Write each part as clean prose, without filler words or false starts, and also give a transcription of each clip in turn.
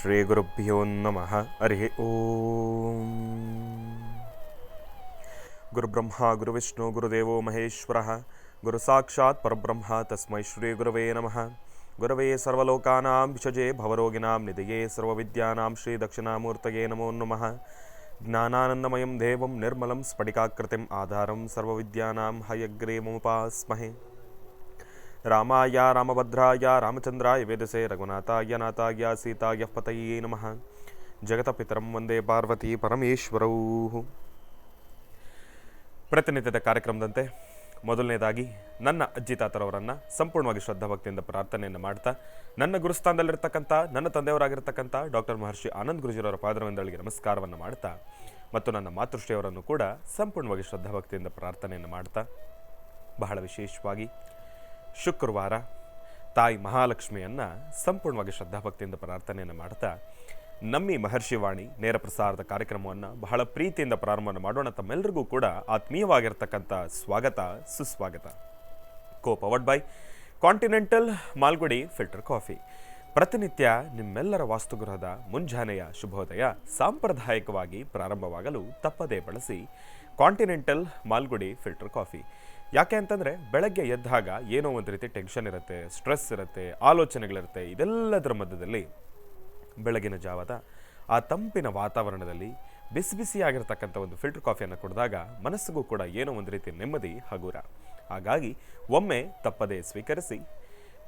ಶ್ರೀ ಗುರುಭ್ಯೋ ನಮಃ. ಹರಿ ಓಂ. ಗುರುಬ್ರಹ್ಮ ಗುರುವಿಷ್ಣು ಗುರುದೇವೋ ಮಹೇಶ್ವರ ಗುರು ಸಾಕ್ಷಾತ್ ಪರಬ್ರಹ್ಮ ತಸ್ಮೈ ಶ್ರೀ ಗುರವೇ ನಮಃ. ಗುರವೇ ಸರ್ವಲೋಕಾನಾಂ ವಿಷಜೇ ಭವರೋಗಿಣಾಂ ನಿಧಿಯೇ ಸರ್ವವಿದ್ಯಾನಾಂ ಶ್ರೀ ದಕ್ಷಿಣಾಮೂರ್ತಯೇ ನಮೋ ನಮಃ. ಜ್ಞಾನಾನಂದಮಯಂ ದೇವಂ ನಿರ್ಮಲಂ ಸ್ಫಟಿಕಾಕೃತಿಂ ಆಧಾರಂ ಸರ್ವವಿದ್ಯಾನಾಂ ಹಯಗ್ರೀವముపాస్మహే. ರಾಮಾಯ ರಾಮಭದ್ರಾಯ ರಾಮಚಂದ್ರಾಯ ವೇದಸೆ ರಘುನಾಥಾಯ ನಾಥಾಯ ಸೀತಾಯ ಪತಯೇ ನಮಃ. ಜಗತಪಿತರಂ ವಂದೇ ಪಾರ್ವತಿ ಪರಮೇಶ್ವರೌ. ಪ್ರತಿನಿತ್ಯದ ಕಾರ್ಯಕ್ರಮದಂತೆ ಮೊದಲನೇದಾಗಿ ನನ್ನ ಅಜ್ಜಿ ತಾತರವರನ್ನು ಸಂಪೂರ್ಣವಾಗಿ ಶ್ರದ್ಧಾಭಕ್ತಿಯಿಂದ ಪ್ರಾರ್ಥನೆಯನ್ನು ಮಾಡ್ತಾ, ನನ್ನ ಗುರುಸ್ಥಾನದಲ್ಲಿರ್ತಕ್ಕಂಥ ನನ್ನ ತಂದೆಯವರಾಗಿರ್ತಕ್ಕಂಥ ಡಾಕ್ಟರ್ ಮಹರ್ಷಿ ಆನಂದ್ ಗುರುಜಿಯವರ ಪಾದರವಿಂದಗಳಿಗೆ ನಮಸ್ಕಾರವನ್ನು ಮಾಡ್ತಾ, ಮತ್ತು ನನ್ನ ಮಾತೃಶ್ರೀಯವರನ್ನು ಕೂಡ ಸಂಪೂರ್ಣವಾಗಿ ಶ್ರದ್ಧಾಭಕ್ತಿಯಿಂದ ಪ್ರಾರ್ಥನೆಯನ್ನು ಮಾಡ್ತಾ, ಬಹಳ ವಿಶೇಷವಾಗಿ ಶುಕ್ರವಾರ ತಾಯಿ ಮಹಾಲಕ್ಷ್ಮಿಯನ್ನು ಸಂಪೂರ್ಣವಾಗಿ ಶ್ರದ್ಧಾಭಕ್ತಿಯಿಂದ ಪ್ರಾರ್ಥನೆಯನ್ನು ಮಾಡ್ತಾ, ನಮ್ಮಿ ಮಹರ್ಷಿವಾಣಿ ನೇರ ಪ್ರಸಾರದ ಕಾರ್ಯಕ್ರಮವನ್ನು ಬಹಳ ಪ್ರೀತಿಯಿಂದ ಪ್ರಾರಂಭವನ್ನು ಮಾಡೋಣ. ತಮ್ಮೆಲ್ಲರಿಗೂ ಕೂಡ ಆತ್ಮೀಯವಾಗಿರ್ತಕ್ಕಂಥ ಸ್ವಾಗತ, ಸುಸ್ವಾಗತ. Powered by continental Malgudi filter coffee. ಪ್ರತಿನಿತ್ಯ ನಿಮ್ಮೆಲ್ಲರ ವಾಸ್ತುಗೃಹದ ಮುಂಜಾನೆಯ ಶುಭೋದಯ ಸಾಂಪ್ರದಾಯಿಕವಾಗಿ ಪ್ರಾರಂಭವಾಗಲು ತಪ್ಪದೇ ಬಳಸಿ ಕಾಂಟಿನೆಂಟಲ್ ಮಾಲ್ಗುಡಿ ಫಿಲ್ಟರ್ ಕಾಫಿ. ಯಾಕೆ ಅಂತಂದರೆ, ಬೆಳಗ್ಗೆ ಎದ್ದಾಗ ಏನೋ ಒಂದು ರೀತಿ ಟೆನ್ಷನ್ ಇರುತ್ತೆ, ಸ್ಟ್ರೆಸ್ ಇರುತ್ತೆ, ಆಲೋಚನೆಗಳಿರುತ್ತೆ. ಇದೆಲ್ಲದರ ಮಧ್ಯದಲ್ಲಿ ಬೆಳಗಿನ ಜಾವದ ಆ ತಂಪಿನ ವಾತಾವರಣದಲ್ಲಿ ಬಿಸಿ ಬಿಸಿಯಾಗಿರ್ತಕ್ಕಂಥ ಒಂದು ಫಿಲ್ಟರ್ ಕಾಫಿಯನ್ನು ಕುಡಿದಾಗ ಮನಸ್ಸಿಗೂ ಕೂಡ ಏನೋ ಒಂದು ರೀತಿ ನೆಮ್ಮದಿ, ಹಗುರ. ಹಾಗಾಗಿ ಒಮ್ಮೆ ತಪ್ಪದೇ ಸ್ವೀಕರಿಸಿ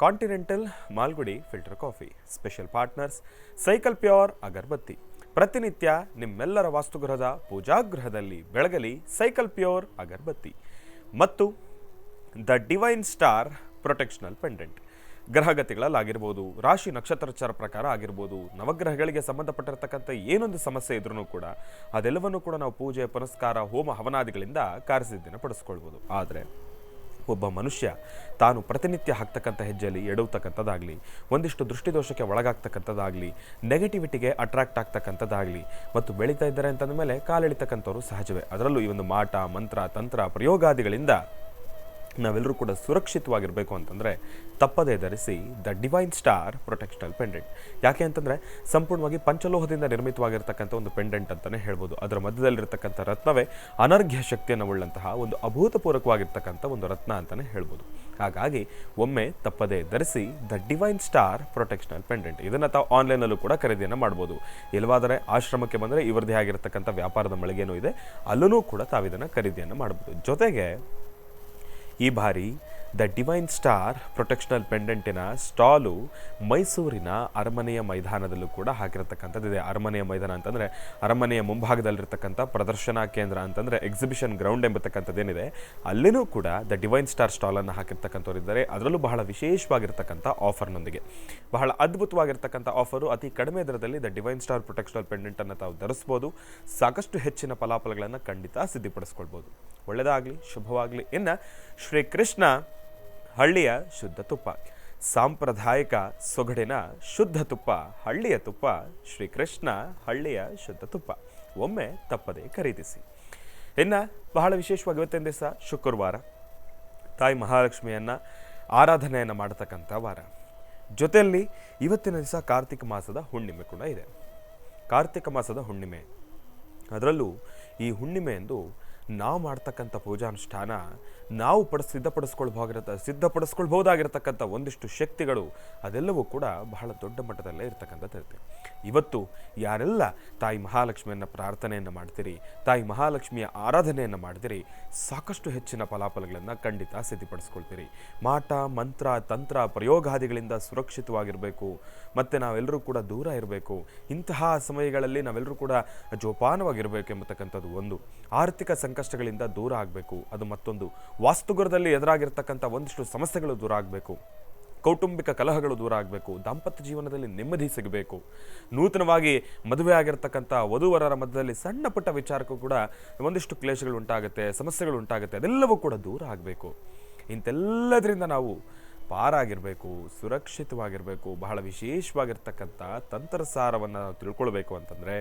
continental Malgudi filter coffee. Special partners cycle pure agarbatti. ಪ್ರತಿನಿತ್ಯ ನಿಮ್ಮೆಲ್ಲರ ವಾಸ್ತುಗೃಹದ ಪೂಜಾಗೃಹದಲ್ಲಿ ಬೆಳಗಲಿ ಸೈಕಲ್ ಪ್ಯೂರ್ ಅಗರಬತ್ತಿ ಮತ್ತು the divine star protectional pendant. ಗ್ರಹಗತಿಗಳಲ್ಲಾಗಿರ್ಬೋದು, ರಾಶಿ ನಕ್ಷತ್ರಚಾರ ಪ್ರಕಾರ ಆಗಿರ್ಬೋದು, ನವಗ್ರಹಗಳಿಗೆ ಸಂಬಂಧಪಟ್ಟಿರ್ತಕ್ಕಂಥ ಏನೊಂದು ಸಮಸ್ಯೆ ಇದ್ರೂ ಕೂಡ ಅದೆಲ್ಲವನ್ನೂ ಕೂಡ ನಾವು ಪೂಜೆ ಪುನಸ್ಕಾರ ಹೋಮ ಹವನಾದಿಗಳಿಂದ ಕಾರ್ಯಸಿದ್ಧಿನ ಪಡಿಸ್ಕೊಳ್ಬೋದು. ಆದರೆ ಒಬ್ಬ ಮನುಷ್ಯ ತಾನು ಪ್ರತಿನಿತ್ಯ ಹಾಕ್ತಕ್ಕಂಥ ಹೆಜ್ಜೆಯಲ್ಲಿ ಎಡವತಕ್ಕಂಥದ್ದಾಗಲಿ, ಒಂದಿಷ್ಟು ದೃಷ್ಟಿದೋಷಕ್ಕೆ ಒಳಗಾಗ್ತಕ್ಕಂಥದ್ದಾಗಲಿ, ನೆಗೆಟಿವಿಟಿಗೆ ಅಟ್ರಾಕ್ಟ್ ಆಗ್ತಕ್ಕಂಥದ್ದಾಗಲಿ ಮತ್ತು ಬೆಳೀತಾ ಇದ್ದಾರೆ ಅಂತಂದ ಮೇಲೆ ಕಾಲೆಳಿತಕ್ಕಂಥವ್ರು ಸಹಜವೇ. ಅದರಲ್ಲೂ ಈ ಒಂದು ಮಾಟ ಮಂತ್ರ ತಂತ್ರ ಪ್ರಯೋಗಾದಿಗಳಿಂದ ನಾವೆಲ್ಲರೂ ಕೂಡ ಸುರಕ್ಷಿತವಾಗಿರಬೇಕು ಅಂತಂದರೆ ತಪ್ಪದೇ ಧರಿಸಿ the divine star protectional pendant. ಯಾಕೆ ಅಂತಂದರೆ, ಸಂಪೂರ್ಣವಾಗಿ ಪಂಚಲೋಹದಿಂದ ನಿರ್ಮಿತವಾಗಿರ್ತಕ್ಕಂಥ ಒಂದು ಪೆಂಡೆಂಟ್ ಅಂತಲೇ ಹೇಳ್ಬೋದು. ಅದರ ಮಧ್ಯದಲ್ಲಿರ್ತಕ್ಕಂಥ ರತ್ನವೇ ಅನರ್ಘ್ಯ ಶಕ್ತಿಯನ್ನು ಉಳ್ಳಂತಹ ಒಂದು ಅಭೂತಪೂರ್ವಕವಾಗಿರ್ತಕ್ಕಂಥ ಒಂದು ರತ್ನ ಅಂತಲೇ ಹೇಳ್ಬೋದು. ಹಾಗಾಗಿ ಒಮ್ಮೆ ತಪ್ಪದೇ ಧರಿಸಿ the divine star protectional pendant. ಇದನ್ನು ತಾವು ಆನ್ಲೈನಲ್ಲೂ ಕೂಡ ಖರೀದಿಯನ್ನು ಮಾಡ್ಬೋದು. ಇಲ್ಲವಾದರೆ ಆಶ್ರಮಕ್ಕೆ ಬಂದರೆ ಇವರದೇ ಆಗಿರ್ತಕ್ಕಂಥ ವ್ಯಾಪಾರದ ಮಳಿಗೆನೂ ಇದೆ, ಅಲ್ಲೂ ಕೂಡ ತಾವಿದನ್ನು ಖರೀದಿಯನ್ನು ಮಾಡ್ಬೋದು. ಜೊತೆಗೆ ಈ ಬಾರಿ ದ ಡಿವೈನ್ ಸ್ಟಾರ್ ಪ್ರೊಟೆಕ್ಷನಲ್ ಪೆಂಡೆಂಟಿನ ಸ್ಟಾಲು ಮೈಸೂರಿನ ಅರಮನೆಯ ಮೈದಾನದಲ್ಲೂ ಕೂಡ ಹಾಕಿರತಕ್ಕಂಥದ್ದಿದೆ. ಅರಮನೆಯ ಮೈದಾನ ಅಂತಂದರೆ ಅರಮನೆಯ ಮುಂಭಾಗದಲ್ಲಿರ್ತಕ್ಕಂಥ ಪ್ರದರ್ಶನಾ ಕೇಂದ್ರ ಅಂತಂದರೆ ಎಕ್ಸಿಬಿಷನ್ ಗ್ರೌಂಡ್ ಎಂಬತಕ್ಕಂಥದ್ದೇನಿದೆ, ಅಲ್ಲಿನೂ ಕೂಡ ದ ಡಿವೈನ್ ಸ್ಟಾರ್ ಸ್ಟಾಲನ್ನು ಹಾಕಿರ್ತಕ್ಕಂಥವ್ರಿದ್ದಾರೆ. ಅದರಲ್ಲೂ ಬಹಳ ವಿಶೇಷವಾಗಿರ್ತಕ್ಕಂಥ ಆಫರ್ನೊಂದಿಗೆ, ಬಹಳ ಅದ್ಭುತವಾಗಿರ್ತಕ್ಕಂಥ ಆಫರು. ಅತಿ ಕಡಿಮೆ ದರದಲ್ಲಿ ದ ಡಿವೈನ್ ಸ್ಟಾರ್ ಪ್ರೊಟೆಕ್ಷನಲ್ ಪೆಂಡೆಂಟನ್ನು ತಾವು ಧರಿಸ್ಬೋದು. ಸಾಕಷ್ಟು ಹೆಚ್ಚಿನ ಫಲಾಫಲಗಳನ್ನು ಖಂಡಿತ ಸಿದ್ಧಿಪಡಿಸ್ಕೊಳ್ಬೋದು. ಒಳ್ಳೆಯದಾಗಲಿ, ಶುಭವಾಗಲಿ. ಇನ್ನು ಶ್ರೀಕೃಷ್ಣ ಹಳ್ಳಿಯ ಶುದ್ಧ ತುಪ್ಪ, ಸಾಂಪ್ರದಾಯಿಕ ಸೊಗಡಿನ ಶುದ್ಧ ತುಪ್ಪ, ಹಳ್ಳಿಯ ತುಪ್ಪ, ಶ್ರೀಕೃಷ್ಣ ಹಳ್ಳಿಯ ಶುದ್ಧ ತುಪ್ಪ. ಒಮ್ಮೆ ತಪ್ಪದೇ ಖರೀದಿಸಿ. ಇನ್ನು ಬಹಳ ವಿಶೇಷವಾಗಿ ಇವತ್ತಿನ ದಿವಸ ಶುಕ್ರವಾರ ತಾಯಿ ಮಹಾಲಕ್ಷ್ಮಿಯನ್ನು ಆರಾಧನೆಯನ್ನು ಮಾಡತಕ್ಕಂಥ ವಾರ. ಜೊತೆಯಲ್ಲಿ ಇವತ್ತಿನ ದಿವಸ ಕಾರ್ತಿಕ ಮಾಸದ ಹುಣ್ಣಿಮೆ ಕೂಡ ಇದೆ. ಕಾರ್ತಿಕ ಮಾಸದ ಹುಣ್ಣಿಮೆ, ಅದರಲ್ಲೂ ಈ ಹುಣ್ಣಿಮೆಯಂದು ನಾವು ಮಾಡ್ತಕ್ಕಂಥ ಪೂಜಾನುಷ್ಠಾನ, ನಾವು ಸಿದ್ಧಪಡಿಸ್ಕೊಳ್ಬಹುದಾಗಿರ್ತಕ್ಕಂಥ ಒಂದಿಷ್ಟು ಶಕ್ತಿಗಳು ಅದೆಲ್ಲವೂ ಕೂಡ ಬಹಳ ದೊಡ್ಡ ಮಟ್ಟದಲ್ಲೇ ಇರ್ತಕ್ಕಂಥದ್ದಿರುತ್ತೆ. ಇವತ್ತು ಯಾರೆಲ್ಲ ತಾಯಿ ಮಹಾಲಕ್ಷ್ಮಿಯನ್ನು ಪ್ರಾರ್ಥನೆಯನ್ನು ಮಾಡ್ತೀರಿ, ತಾಯಿ ಮಹಾಲಕ್ಷ್ಮಿಯ ಆರಾಧನೆಯನ್ನು ಮಾಡ್ತೀರಿ, ಸಾಕಷ್ಟು ಹೆಚ್ಚಿನ ಫಲಾಫಲಗಳನ್ನು ಖಂಡಿತ ಸಿದ್ಧಿಪಡಿಸ್ಕೊಳ್ತೀರಿ. ಮಾಟ ಮಂತ್ರ ತಂತ್ರ ಪ್ರಯೋಗಾದಿಗಳಿಂದ ಸುರಕ್ಷಿತವಾಗಿರಬೇಕು, ಮತ್ತು ನಾವೆಲ್ಲರೂ ಕೂಡ ದೂರ ಇರಬೇಕು. ಇಂತಹ ಸಮಯಗಳಲ್ಲಿ ನಾವೆಲ್ಲರೂ ಕೂಡ ಜೋಪಾನವಾಗಿರಬೇಕು ಎಂಬತಕ್ಕಂಥದ್ದು ಒಂದು. ಆರ್ಥಿಕ ಸಂಕಷ್ಟಗಳಿಂದ ದೂರ ಆಗಬೇಕು, ಅದು ಮತ್ತೊಂದು. ವಾಸ್ತುಗೃಹದಲ್ಲಿ ಎದುರಾಗಿರ್ತಕ್ಕಂಥ ಒಂದಿಷ್ಟು ಸಮಸ್ಯೆಗಳು ದೂರ ಆಗಬೇಕು, ಕೌಟುಂಬಿಕ ಕಲಹಗಳು ದೂರ ಆಗಬೇಕು, ದಾಂಪತ್ಯ ಜೀವನದಲ್ಲಿ ನೆಮ್ಮದಿ ಸಿಗಬೇಕು, ನೂತನವಾಗಿ ಮದುವೆ ಆಗಿರ್ತಕ್ಕಂಥ ವಧುವರರ ಮಧ್ಯದಲ್ಲಿ ಸಣ್ಣ ಪುಟ್ಟ ವಿಚಾರಕ್ಕೂ ಕೂಡ ಒಂದಿಷ್ಟು ಕ್ಲೇಶಗಳು ಉಂಟಾಗುತ್ತೆ, ಸಮಸ್ಯೆಗಳು ಉಂಟಾಗುತ್ತೆ, ಅದೆಲ್ಲವೂ ಕೂಡ ದೂರ ಆಗಬೇಕು. ಇಂತೆಲ್ಲದರಿಂದ ನಾವು ಪಾರಾಗಿರಬೇಕು, ಸುರಕ್ಷಿತವಾಗಿರಬೇಕು. ಬಹಳ ವಿಶೇಷವಾಗಿರ್ತಕ್ಕಂಥ ತಂತ್ರಸಾರವನ್ನು ನಾವು ತಿಳ್ಕೊಳ್ಬೇಕು ಅಂತಂದರೆ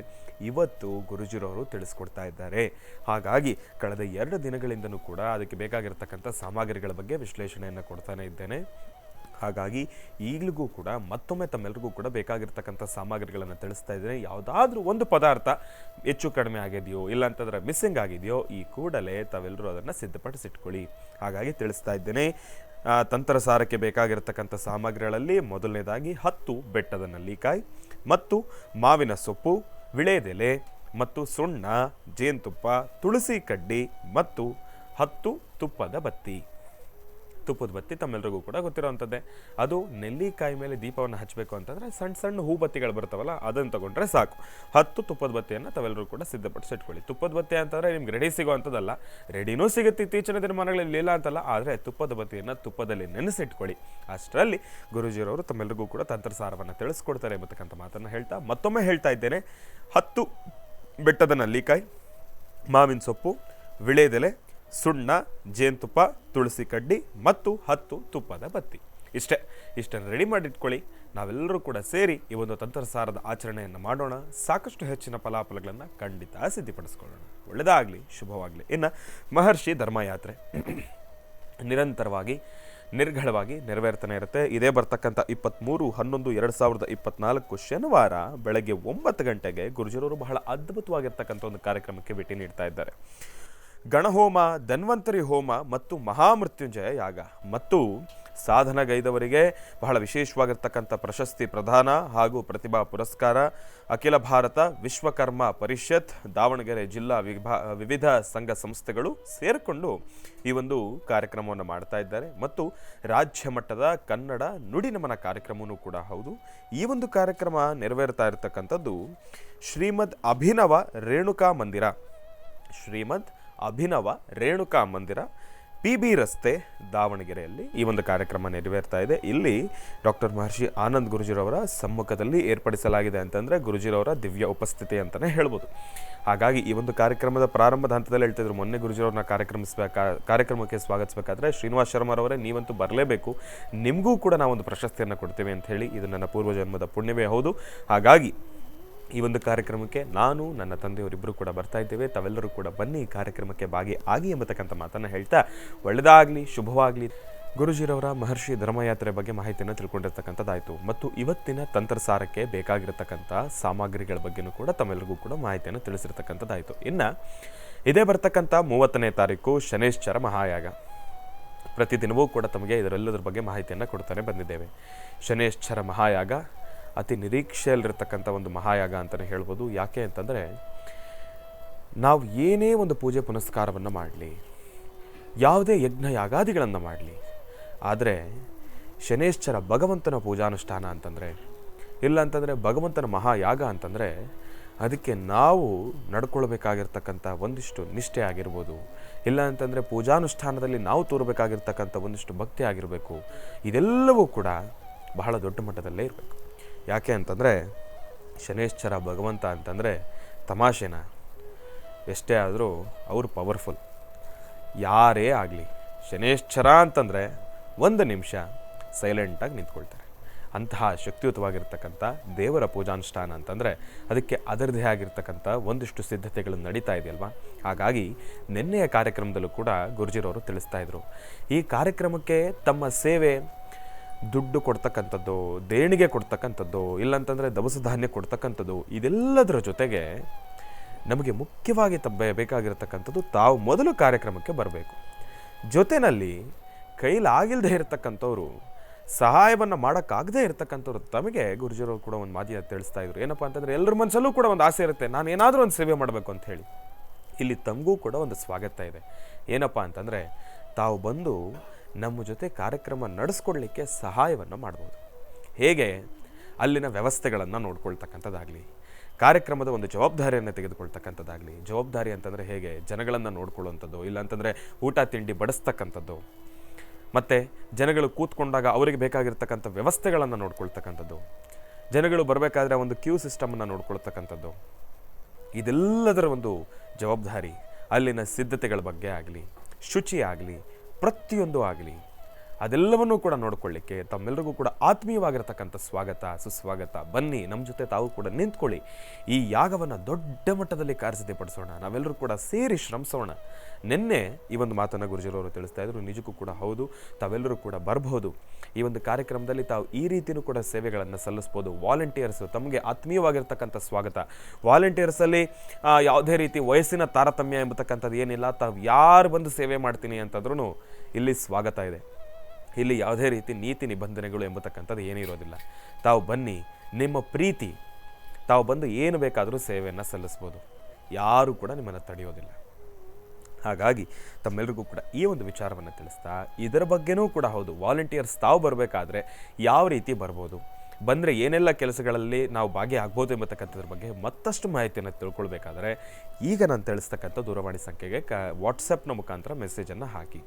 ಇವತ್ತು ಗುರುಜಿರವರು ತಿಳಿಸ್ಕೊಡ್ತಾ ಇದ್ದಾರೆ. ಹಾಗಾಗಿ ಕಳೆದ 2 ದಿನಗಳಿಂದನೂ ಕೂಡ ಅದಕ್ಕೆ ಬೇಕಾಗಿರ್ತಕ್ಕಂಥ ಸಾಮಗ್ರಿಗಳ ಬಗ್ಗೆ ವಿಶ್ಲೇಷಣೆಯನ್ನು ಕೊಡ್ತಾನೆ ಇದ್ದೇನೆ. ಹಾಗಾಗಿ ಈಗಲಿಗೂ ಕೂಡ ಮತ್ತೊಮ್ಮೆ ತಮ್ಮೆಲ್ಲರಿಗೂ ಕೂಡ ಬೇಕಾಗಿರ್ತಕ್ಕಂಥ ಸಾಮಗ್ರಿಗಳನ್ನು ತಿಳಿಸ್ತಾ ಇದ್ದೀನಿ. ಯಾವುದಾದ್ರೂ ಒಂದು ಪದಾರ್ಥ ಹೆಚ್ಚು ಕಡಿಮೆ ಆಗಿದೆಯೋ ಇಲ್ಲಾಂತಂದ್ರೆ ಮಿಸ್ಸಿಂಗ್ ಆಗಿದೆಯೋ ಈ ಕೂಡಲೇ ತಾವೆಲ್ಲರೂ ಅದನ್ನು ಸಿದ್ಧಪಡಿಸಿಟ್ಕೊಳ್ಳಿ. ಹಾಗಾಗಿ ತಿಳಿಸ್ತಾ ಇದ್ದೇನೆ. ತಂತ್ರಸಾರಕ್ಕೆ ಬೇಕಾಗಿರ್ತಕ್ಕಂಥ ಸಾಮಗ್ರಿಗಳಲ್ಲಿ ಮೊದಲನೇದಾಗಿ 10 ಬೆಟ್ಟದ ನೆಲ್ಲಿಕಾಯಿ ಮತ್ತು ಮಾವಿನ ಸೊಪ್ಪು, ವಿಳೆದೆಲೆ ಮತ್ತು ಸುಣ್ಣ, ಜೇನುತುಪ್ಪ, ತುಳಸಿ ಕಡ್ಡಿ ಮತ್ತು 10 ತುಪ್ಪದ ಬತ್ತಿ. ತುಪ್ಪದ ಬತ್ತಿ ತಮ್ಮೆಲ್ಲರಿಗೂ ಕೂಡ ಗೊತ್ತಿರೋವಂಥದ್ದೇ. ಅದು ನೆಲ್ಲಿಕಾಯಿ ಮೇಲೆ ದೀಪವನ್ನು ಹಚ್ಚಬೇಕು ಅಂತಂದರೆ ಸಣ್ಣ ಸಣ್ಣ ಹೂ ಬತ್ತಿಗಳು ಬರ್ತಾವಲ್ಲ ಅದನ್ನು ತೊಗೊಂಡ್ರೆ ಸಾಕು. 10 ತುಪ್ಪದ ಬತ್ತಿಯನ್ನು ತಾವೆಲ್ಲರೂ ಕೂಡ ಸಿದ್ಧಪಡಿಸಿಟ್ಕೊಳ್ಳಿ. ತುಪ್ಪದ ಬತ್ತಿ ಅಂತಂದರೆ ನಿಮ್ಗೆ ರೆಡಿ ಸಿಗೋವಂಥದ್ದಲ್ಲ, ರೆಡಿನೂ ಸಿಗುತ್ತೆ ಇತ್ತೀಚಿನ ದಿನಮಾನಗಳಲ್ಲಿ, ಇಲ್ಲ ಅಂತಲ್ಲ. ಆದರೆ ತುಪ್ಪದ ಬತ್ತಿಯನ್ನು ತುಪ್ಪದಲ್ಲಿ ನೆನೆಸಿಟ್ಕೊಳ್ಳಿ. ಅಷ್ಟರಲ್ಲಿ ಗುರೂಜಿಯವರು ತಮ್ಮೆಲ್ಲರಿಗೂ ಕೂಡ ತಂತ್ರಸಾರವನ್ನು ತಿಳಿಸ್ಕೊಡ್ತಾರೆ ಎಂಬತಕ್ಕಂಥ ಮಾತನ್ನು ಹೇಳ್ತಾ ಮತ್ತೊಮ್ಮೆ ಹೇಳ್ತಾ ಇದ್ದೇನೆ. 10 ಬೆಟ್ಟದ ನೆಲ್ಲಿಕಾಯಿ, ಮಾವಿನ ಸೊಪ್ಪು, ವಿಳೆದೆಲೆ, ಸುಣ್ಣ, ಜೇನುತುಪ್ಪ, ತುಳಸಿ ಕಡ್ಡಿ ಮತ್ತು 10 ತುಪ್ಪದ ಬತ್ತಿ. ಇಷ್ಟನ್ನು ರೆಡಿ ಮಾಡಿಟ್ಕೊಳ್ಳಿ. ನಾವೆಲ್ಲರೂ ಕೂಡ ಸೇರಿ ಈ ಒಂದು ತಂತ್ರಸಾರದ ಆಚರಣೆಯನ್ನು ಮಾಡೋಣ. ಸಾಕಷ್ಟು ಹೆಚ್ಚಿನ ಫಲಾಫಲಗಳನ್ನು ಖಂಡಿತ ಸಿದ್ಧಪಡಿಸ್ಕೊಳ್ಳೋಣ. ಒಳ್ಳೆಯದಾಗಲಿ, ಶುಭವಾಗಲಿ. ಇನ್ನು ಮಹರ್ಷಿ ಧರ್ಮಯಾತ್ರೆ ನಿರಂತರವಾಗಿ ನಿರ್ಘಳವಾಗಿ ನೆರವೇರ್ತಾನೆ ಇರುತ್ತೆ. ಇದೇ ಬರ್ತಕ್ಕಂಥ 23/11/2024 ಶನಿವಾರ ಬೆಳಗ್ಗೆ 9 ಗಂಟೆಗೆ ಗುರುಜರವರು ಬಹಳ ಅದ್ಭುತವಾಗಿರ್ತಕ್ಕಂಥ ಒಂದು ಕಾರ್ಯಕ್ರಮಕ್ಕೆ ಭೇಟಿ ನೀಡ್ತಾ ಇದ್ದಾರೆ. ಗಣಹೋಮ, ಧನ್ವಂತರಿ ಹೋಮ ಮತ್ತು ಮಹಾಮೃತ್ಯುಂಜಯ ಯಾಗ ಮತ್ತು ಸಾಧನಗೈದವರಿಗೆ ಬಹಳ ವಿಶೇಷವಾಗಿರ್ತಕ್ಕಂಥ ಪ್ರಶಸ್ತಿ ಪ್ರದಾನ ಹಾಗೂ ಪ್ರತಿಭಾ ಪುರಸ್ಕಾರ. ಅಖಿಲ ಭಾರತ ವಿಶ್ವಕರ್ಮ ಪರಿಷತ್ ದಾವಣಗೆರೆ ಜಿಲ್ಲಾ ವಿವಿಧ ಸಂಘ ಸಂಸ್ಥೆಗಳು ಸೇರಿಕೊಂಡು ಈ ಒಂದು ಕಾರ್ಯಕ್ರಮವನ್ನು ಮಾಡ್ತಾ ಇದ್ದಾರೆ. ಮತ್ತು ರಾಜ್ಯ ಮಟ್ಟದ ಕನ್ನಡ ನುಡಿ ನಮನ ಕಾರ್ಯಕ್ರಮವೂ ಕೂಡ ಹೌದು. ಈ ಒಂದು ಕಾರ್ಯಕ್ರಮ ನೆರವೇರ್ತಾ ಇರತಕ್ಕಂಥದ್ದು ಶ್ರೀಮದ್ ಅಭಿನವ ರೇಣುಕಾ ಮಂದಿರ PB ರಸ್ತೆ ದಾವಣಗೆರೆಯಲ್ಲಿ ಈ ಒಂದು ಕಾರ್ಯಕ್ರಮ ನೆರವೇರ್ತಾ ಇದೆ. ಇಲ್ಲಿ ಡಾಕ್ಟರ್ ಮಹರ್ಷಿ ಆನಂದ್ ಗುರೂಜಿರವರ ಸಮ್ಮುಖದಲ್ಲಿ ಏರ್ಪಡಿಸಲಾಗಿದೆ ಅಂತಂದರೆ ಗುರೂಜಿರವರ ದಿವ್ಯ ಉಪಸ್ಥಿತಿ ಅಂತಲೇ ಹೇಳ್ಬೋದು. ಹಾಗಾಗಿ ಈ ಒಂದು ಕಾರ್ಯಕ್ರಮದ ಪ್ರಾರಂಭದ ಹಂತದಲ್ಲಿ ಹೇಳ್ತಿದ್ರು, ಮೊನ್ನೆ ಗುರೂಜಿರವ್ರನ್ನ ಕಾರ್ಯಕ್ರಮಕ್ಕೆ ಸ್ವಾಗತಿಸಬೇಕಾದ್ರೆ ಶ್ರೀನಿವಾಸ್ ಶರ್ಮರವರೇ ನೀವಂತೂ ಬರಲೇಬೇಕು, ನಿಮಗೂ ಕೂಡ ನಾವೊಂದು ಪ್ರಶಸ್ತಿಯನ್ನು ಕೊಡ್ತೇವೆ ಅಂತ ಹೇಳಿ. ಇದು ನನ್ನ ಪೂರ್ವಜನ್ಮದ ಪುಣ್ಯವೇ ಹೌದು. ಹಾಗಾಗಿ ಈ ಒಂದು ಕಾರ್ಯಕ್ರಮಕ್ಕೆ ನಾನು ನನ್ನ ತಂದೆಯವರಿಬ್ಬರು ಕೂಡ ಬರ್ತಾ ಇದ್ದೇವೆ. ತಾವೆಲ್ಲರೂ ಕೂಡ ಬನ್ನಿ ಈ ಕಾರ್ಯಕ್ರಮಕ್ಕೆ ಆಗಿ ಎಂಬತಕ್ಕಂಥ ಮಾತನ್ನು ಹೇಳ್ತಾ ಒಳ್ಳೆಯದಾಗಲಿ, ಶುಭವಾಗಲಿ. ಗುರೂಜಿರವರ ಮಹರ್ಷಿ ಧರ್ಮಯಾತ್ರೆ ಬಗ್ಗೆ ಮಾಹಿತಿಯನ್ನು ತಿಳ್ಕೊಂಡಿರ್ತಕ್ಕಂಥದ್ದಾಯಿತು. ಮತ್ತು ಇವತ್ತಿನ ತಂತ್ರಸಾರಕ್ಕೆ ಬೇಕಾಗಿರತಕ್ಕಂಥ ಸಾಮಗ್ರಿಗಳ ಬಗ್ಗೆಯೂ ಕೂಡ ತಮ್ಮೆಲ್ಲರಿಗೂ ಕೂಡ ಮಾಹಿತಿಯನ್ನು ತಿಳಿಸಿರ್ತಕ್ಕಂಥದ್ದಾಯಿತು. ಇನ್ನು ಇದೇ ಬರ್ತಕ್ಕಂಥ 30ನೇ ತಾರೀಕು ಶನೇಶ್ಚರ ಮಹಾಯಾಗ. ಪ್ರತಿದಿನವೂ ಕೂಡ ತಮಗೆ ಇದರೆಲ್ಲದರ ಬಗ್ಗೆ ಮಾಹಿತಿಯನ್ನು ಕೊಡ್ತಾನೆ ಬಂದಿದ್ದೇವೆ. ಶನೇಶ್ಚರ ಮಹಾಯಾಗ ಅತಿ ನಿರೀಕ್ಷೆಯಲ್ಲಿರ್ತಕ್ಕಂಥ ಒಂದು ಮಹಾಯಾಗ ಅಂತಲೇ ಹೇಳ್ಬೋದು. ಯಾಕೆ ಅಂತಂದರೆ ನಾವು ಏನೇ ಒಂದು ಪೂಜೆ ಪುನಸ್ಕಾರವನ್ನು ಮಾಡಲಿ, ಯಾವುದೇ ಯಜ್ಞ ಯಾಗಾದಿಗಳನ್ನು ಮಾಡಲಿ, ಆದರೆ ಶನೇಶ್ಚರ ಭಗವಂತನ ಪೂಜಾನುಷ್ಠಾನ ಅಂತಂದರೆ, ಇಲ್ಲ ಅಂತಂದರೆ ಭಗವಂತನ ಮಹಾಯಾಗ ಅಂತಂದರೆ ಅದಕ್ಕೆ ನಾವು ನಡ್ಕೊಳ್ಬೇಕಾಗಿರ್ತಕ್ಕಂಥ ಒಂದಿಷ್ಟು ನಿಷ್ಠೆ ಆಗಿರ್ಬೋದು, ಇಲ್ಲ ಅಂತಂದರೆ ಪೂಜಾನುಷ್ಠಾನದಲ್ಲಿ ನಾವು ತೋರಬೇಕಾಗಿರ್ತಕ್ಕಂಥ ಒಂದಿಷ್ಟು ಭಕ್ತಿ ಆಗಿರಬೇಕು. ಇದೆಲ್ಲವೂ ಕೂಡ ಬಹಳ ದೊಡ್ಡ ಮಟ್ಟದಲ್ಲೇ ಇರಬೇಕು. ಯಾಕೆ ಅಂತಂದರೆ ಶನೇಶ್ಚರ ಭಗವಂತ ಅಂತಂದರೆ ತಮಾಷೆನ, ಎಷ್ಟೇ ಆದರೂ ಅವರು ಪವರ್ಫುಲ್. ಯಾರೇ ಆಗಲಿ ಶನೇಶ್ಚರ ಅಂತಂದರೆ 1 ನಿಮಿಷ ಸೈಲೆಂಟಾಗಿ ನಿಂತ್ಕೊಳ್ತಾರೆ. ಅಂತಹ ಶಕ್ತಿಯುತವಾಗಿರ್ತಕ್ಕಂಥ ದೇವರ ಪೂಜಾನುಷ್ಠಾನ ಅಂತಂದರೆ ಅದಕ್ಕೆ ಅದರದೇ ಆಗಿರ್ತಕ್ಕಂಥ ಒಂದಿಷ್ಟು ಸಿದ್ಧತೆಗಳು ನಡೀತಾ ಇದೆಯಲ್ವಾ. ಹಾಗಾಗಿ ನಿನ್ನೆಯ ಕಾರ್ಯಕ್ರಮದಲ್ಲೂ ಕೂಡ ಗುರೂಜಿರವರು ತಿಳಿಸ್ತಾ ಇದ್ರು, ಈ ಕಾರ್ಯಕ್ರಮಕ್ಕೆ ತಮ್ಮ ಸೇವೆ ದುಡ್ಡು ಕೊಡ್ತಕ್ಕಂಥದ್ದು, ದೇಣಿಗೆ ಕೊಡ್ತಕ್ಕಂಥದ್ದು, ಇಲ್ಲಾಂತಂದರೆ ದವಸ ಧಾನ್ಯ ಕೊಡ್ತಕ್ಕಂಥದ್ದು, ಇದೆಲ್ಲದರ ಜೊತೆಗೆ ನಮಗೆ ಮುಖ್ಯವಾಗಿ ಬೇಕಾಗಿರ್ತಕ್ಕಂಥದ್ದು ತಾವು ಮೊದಲು ಕಾರ್ಯಕ್ರಮಕ್ಕೆ ಬರಬೇಕು. ಜೊತೆಯಲ್ಲಿ ಕೈಲಾಗಿಲ್ಲದೆ ಇರತಕ್ಕಂಥವ್ರು, ಸಹಾಯವನ್ನು ಮಾಡೋಕ್ಕಾಗದೇ ಇರತಕ್ಕಂಥವ್ರು ತಮಗೆ ಗುರೂಜಿರವರು ಕೂಡ ಒಂದು ಮಾತಿಯನ್ನು ತಿಳಿಸ್ತಾ ಇದ್ರು. ಏನಪ್ಪ ಅಂತಂದರೆ ಎಲ್ಲರ ಮನಸ್ಸಲ್ಲೂ ಕೂಡ ಒಂದು ಆಸೆ ಇರುತ್ತೆ, ನಾನು ಏನಾದರೂ ಒಂದು ಸೇವೆ ಮಾಡಬೇಕು ಅಂತ ಹೇಳಿ. ಇಲ್ಲಿ ತಮಗೂ ಕೂಡ ಒಂದು ಸ್ವಾಗತ ಇದೆ. ಏನಪ್ಪ ಅಂತಂದರೆ ತಾವು ಬಂದು ನಮ್ಮ ಜೊತೆ ಕಾರ್ಯಕ್ರಮ ನಡೆಸ್ಕೊಡ್ಲಿಕ್ಕೆ ಸಹಾಯವನ್ನು ಮಾಡ್ಬೋದು. ಹೇಗೆ? ಅಲ್ಲಿನ ವ್ಯವಸ್ಥೆಗಳನ್ನು ನೋಡ್ಕೊಳ್ತಕ್ಕಂಥದ್ದಾಗಲಿ, ಕಾರ್ಯಕ್ರಮದ ಒಂದು ಜವಾಬ್ದಾರಿಯನ್ನು ತೆಗೆದುಕೊಳ್ತಕ್ಕಂಥದ್ದಾಗಲಿ. ಜವಾಬ್ದಾರಿ ಅಂತಂದರೆ ಹೇಗೆ? ಜನಗಳನ್ನು ನೋಡ್ಕೊಳ್ಳುವಂಥದ್ದು, ಇಲ್ಲಾಂತಂದರೆ ಊಟ ತಿಂಡಿ ಬಡಿಸ್ತಕ್ಕಂಥದ್ದು, ಮತ್ತು ಜನಗಳು ಕೂತ್ಕೊಂಡಾಗ ಅವರಿಗೆ ಬೇಕಾಗಿರ್ತಕ್ಕಂಥ ವ್ಯವಸ್ಥೆಗಳನ್ನು ನೋಡ್ಕೊಳ್ತಕ್ಕಂಥದ್ದು, ಜನಗಳು ಬರಬೇಕಾದ್ರೆ ಒಂದು ಕ್ಯೂ ಸಿಸ್ಟಮನ್ನು ನೋಡ್ಕೊಳ್ತಕ್ಕಂಥದ್ದು, ಇದೆಲ್ಲದರ ಒಂದು ಜವಾಬ್ದಾರಿ ಅಲ್ಲಿನ ಸಿದ್ಧತೆಗಳ ಬಗ್ಗೆ ಆಗಲಿ, ಶುಚಿ ಆಗಲಿ, ಪ್ರತಿಯೊಂದು ಆಗಲಿ ಅದೆಲ್ಲವನ್ನೂ ಕೂಡ ನೋಡ್ಕೊಳ್ಳಿಕ್ಕೆ ತಮ್ಮೆಲ್ಲರಿಗೂ ಕೂಡ ಆತ್ಮೀಯವಾಗಿರ್ತಕ್ಕಂಥ ಸ್ವಾಗತ ಸುಸ್ವಾಗತ. ಬನ್ನಿ ನಮ್ಮ ಜೊತೆ ತಾವು ಕೂಡ ನಿಂತ್ಕೊಳ್ಳಿ. ಈ ಯಾಗವನ್ನು ದೊಡ್ಡ ಮಟ್ಟದಲ್ಲಿ ಕಾರ್ಯಸಿದ್ಧಪಡಿಸೋಣ, ನಾವೆಲ್ಲರೂ ಕೂಡ ಸೇರಿ ಶ್ರಮಿಸೋಣ. ನಿನ್ನೆ ಈ ಒಂದು ಮಾತನ್ನು ಗುರುಜಿರವರು ತಿಳಿಸ್ತಾ ಇದ್ರು, ನಿಜಕ್ಕೂ ಕೂಡ ಹೌದು. ತಾವೆಲ್ಲರೂ ಕೂಡ ಬರಬಹುದು. ಈ ಒಂದು ಕಾರ್ಯಕ್ರಮದಲ್ಲಿ ತಾವು ಈ ರೀತಿಯೂ ಕೂಡ ಸೇವೆಗಳನ್ನು ಸಲ್ಲಿಸ್ಬೋದು. ವಾಲಂಟಿಯರ್ಸ್ ತಮಗೆ ಆತ್ಮೀಯವಾಗಿರ್ತಕ್ಕಂಥ ಸ್ವಾಗತ. ವಾಲಂಟಿಯರ್ಸಲ್ಲಿ ಯಾವುದೇ ರೀತಿ ವಯಸ್ಸಿನ ತಾರತಮ್ಯ ಎಂಬತಕ್ಕಂಥದ್ದು ಏನಿಲ್ಲ. ತಾವು ಯಾರು ಬಂದು ಸೇವೆ ಮಾಡ್ತೀನಿ ಅಂತಂದ್ರೂ ಇಲ್ಲಿ ಸ್ವಾಗತ ಇದೆ. ಇಲ್ಲಿ ಯಾವುದೇ ರೀತಿ ನೀತಿ ನಿಬಂಧನೆಗಳು ಎಂಬತಕ್ಕಂಥದ್ದು ಏನಿರೋದಿಲ್ಲ. ತಾವು ಬನ್ನಿ, ನಿಮ್ಮ ಪ್ರೀತಿ, ತಾವು ಬಂದು ಏನು ಬೇಕಾದರೂ ಸೇವೆಯನ್ನು ಸಲ್ಲಿಸ್ಬೋದು. ಯಾರೂ ಕೂಡ ನಿಮ್ಮನ್ನು ತಡೆಯೋದಿಲ್ಲ. ಹಾಗಾಗಿ ತಮ್ಮೆಲ್ಲರಿಗೂ ಕೂಡ ಈ ಒಂದು ವಿಚಾರವನ್ನು ತಿಳಿಸ್ತಾ, ಇದರ ಬಗ್ಗೆನೂ ಕೂಡ ಹೌದು, ವಾಲಂಟಿಯರ್ಸ್ ತಾವು ಬರಬೇಕಾದ್ರೆ ಯಾವ ರೀತಿ ಬರ್ಬೋದು, ಬಂದರೆ ಏನೆಲ್ಲ ಕೆಲಸಗಳಲ್ಲಿ ನಾವು ಭಾಗಿಯಾಗ್ಬೋದು ಎಂಬತಕ್ಕಂಥದ್ರ ಬಗ್ಗೆ ಮತ್ತಷ್ಟು ಮಾಹಿತಿಯನ್ನು ತಿಳ್ಕೊಳ್ಬೇಕಾದ್ರೆ ಈಗ ನಾನು ತಿಳಿಸ್ತಕ್ಕಂಥ ದೂರವಾಣಿ ಸಂಖ್ಯೆಗೆ ವಾಟ್ಸಪ್ನ ಮುಖಾಂತರ ಮೆಸೇಜನ್ನು ಹಾಕಿ.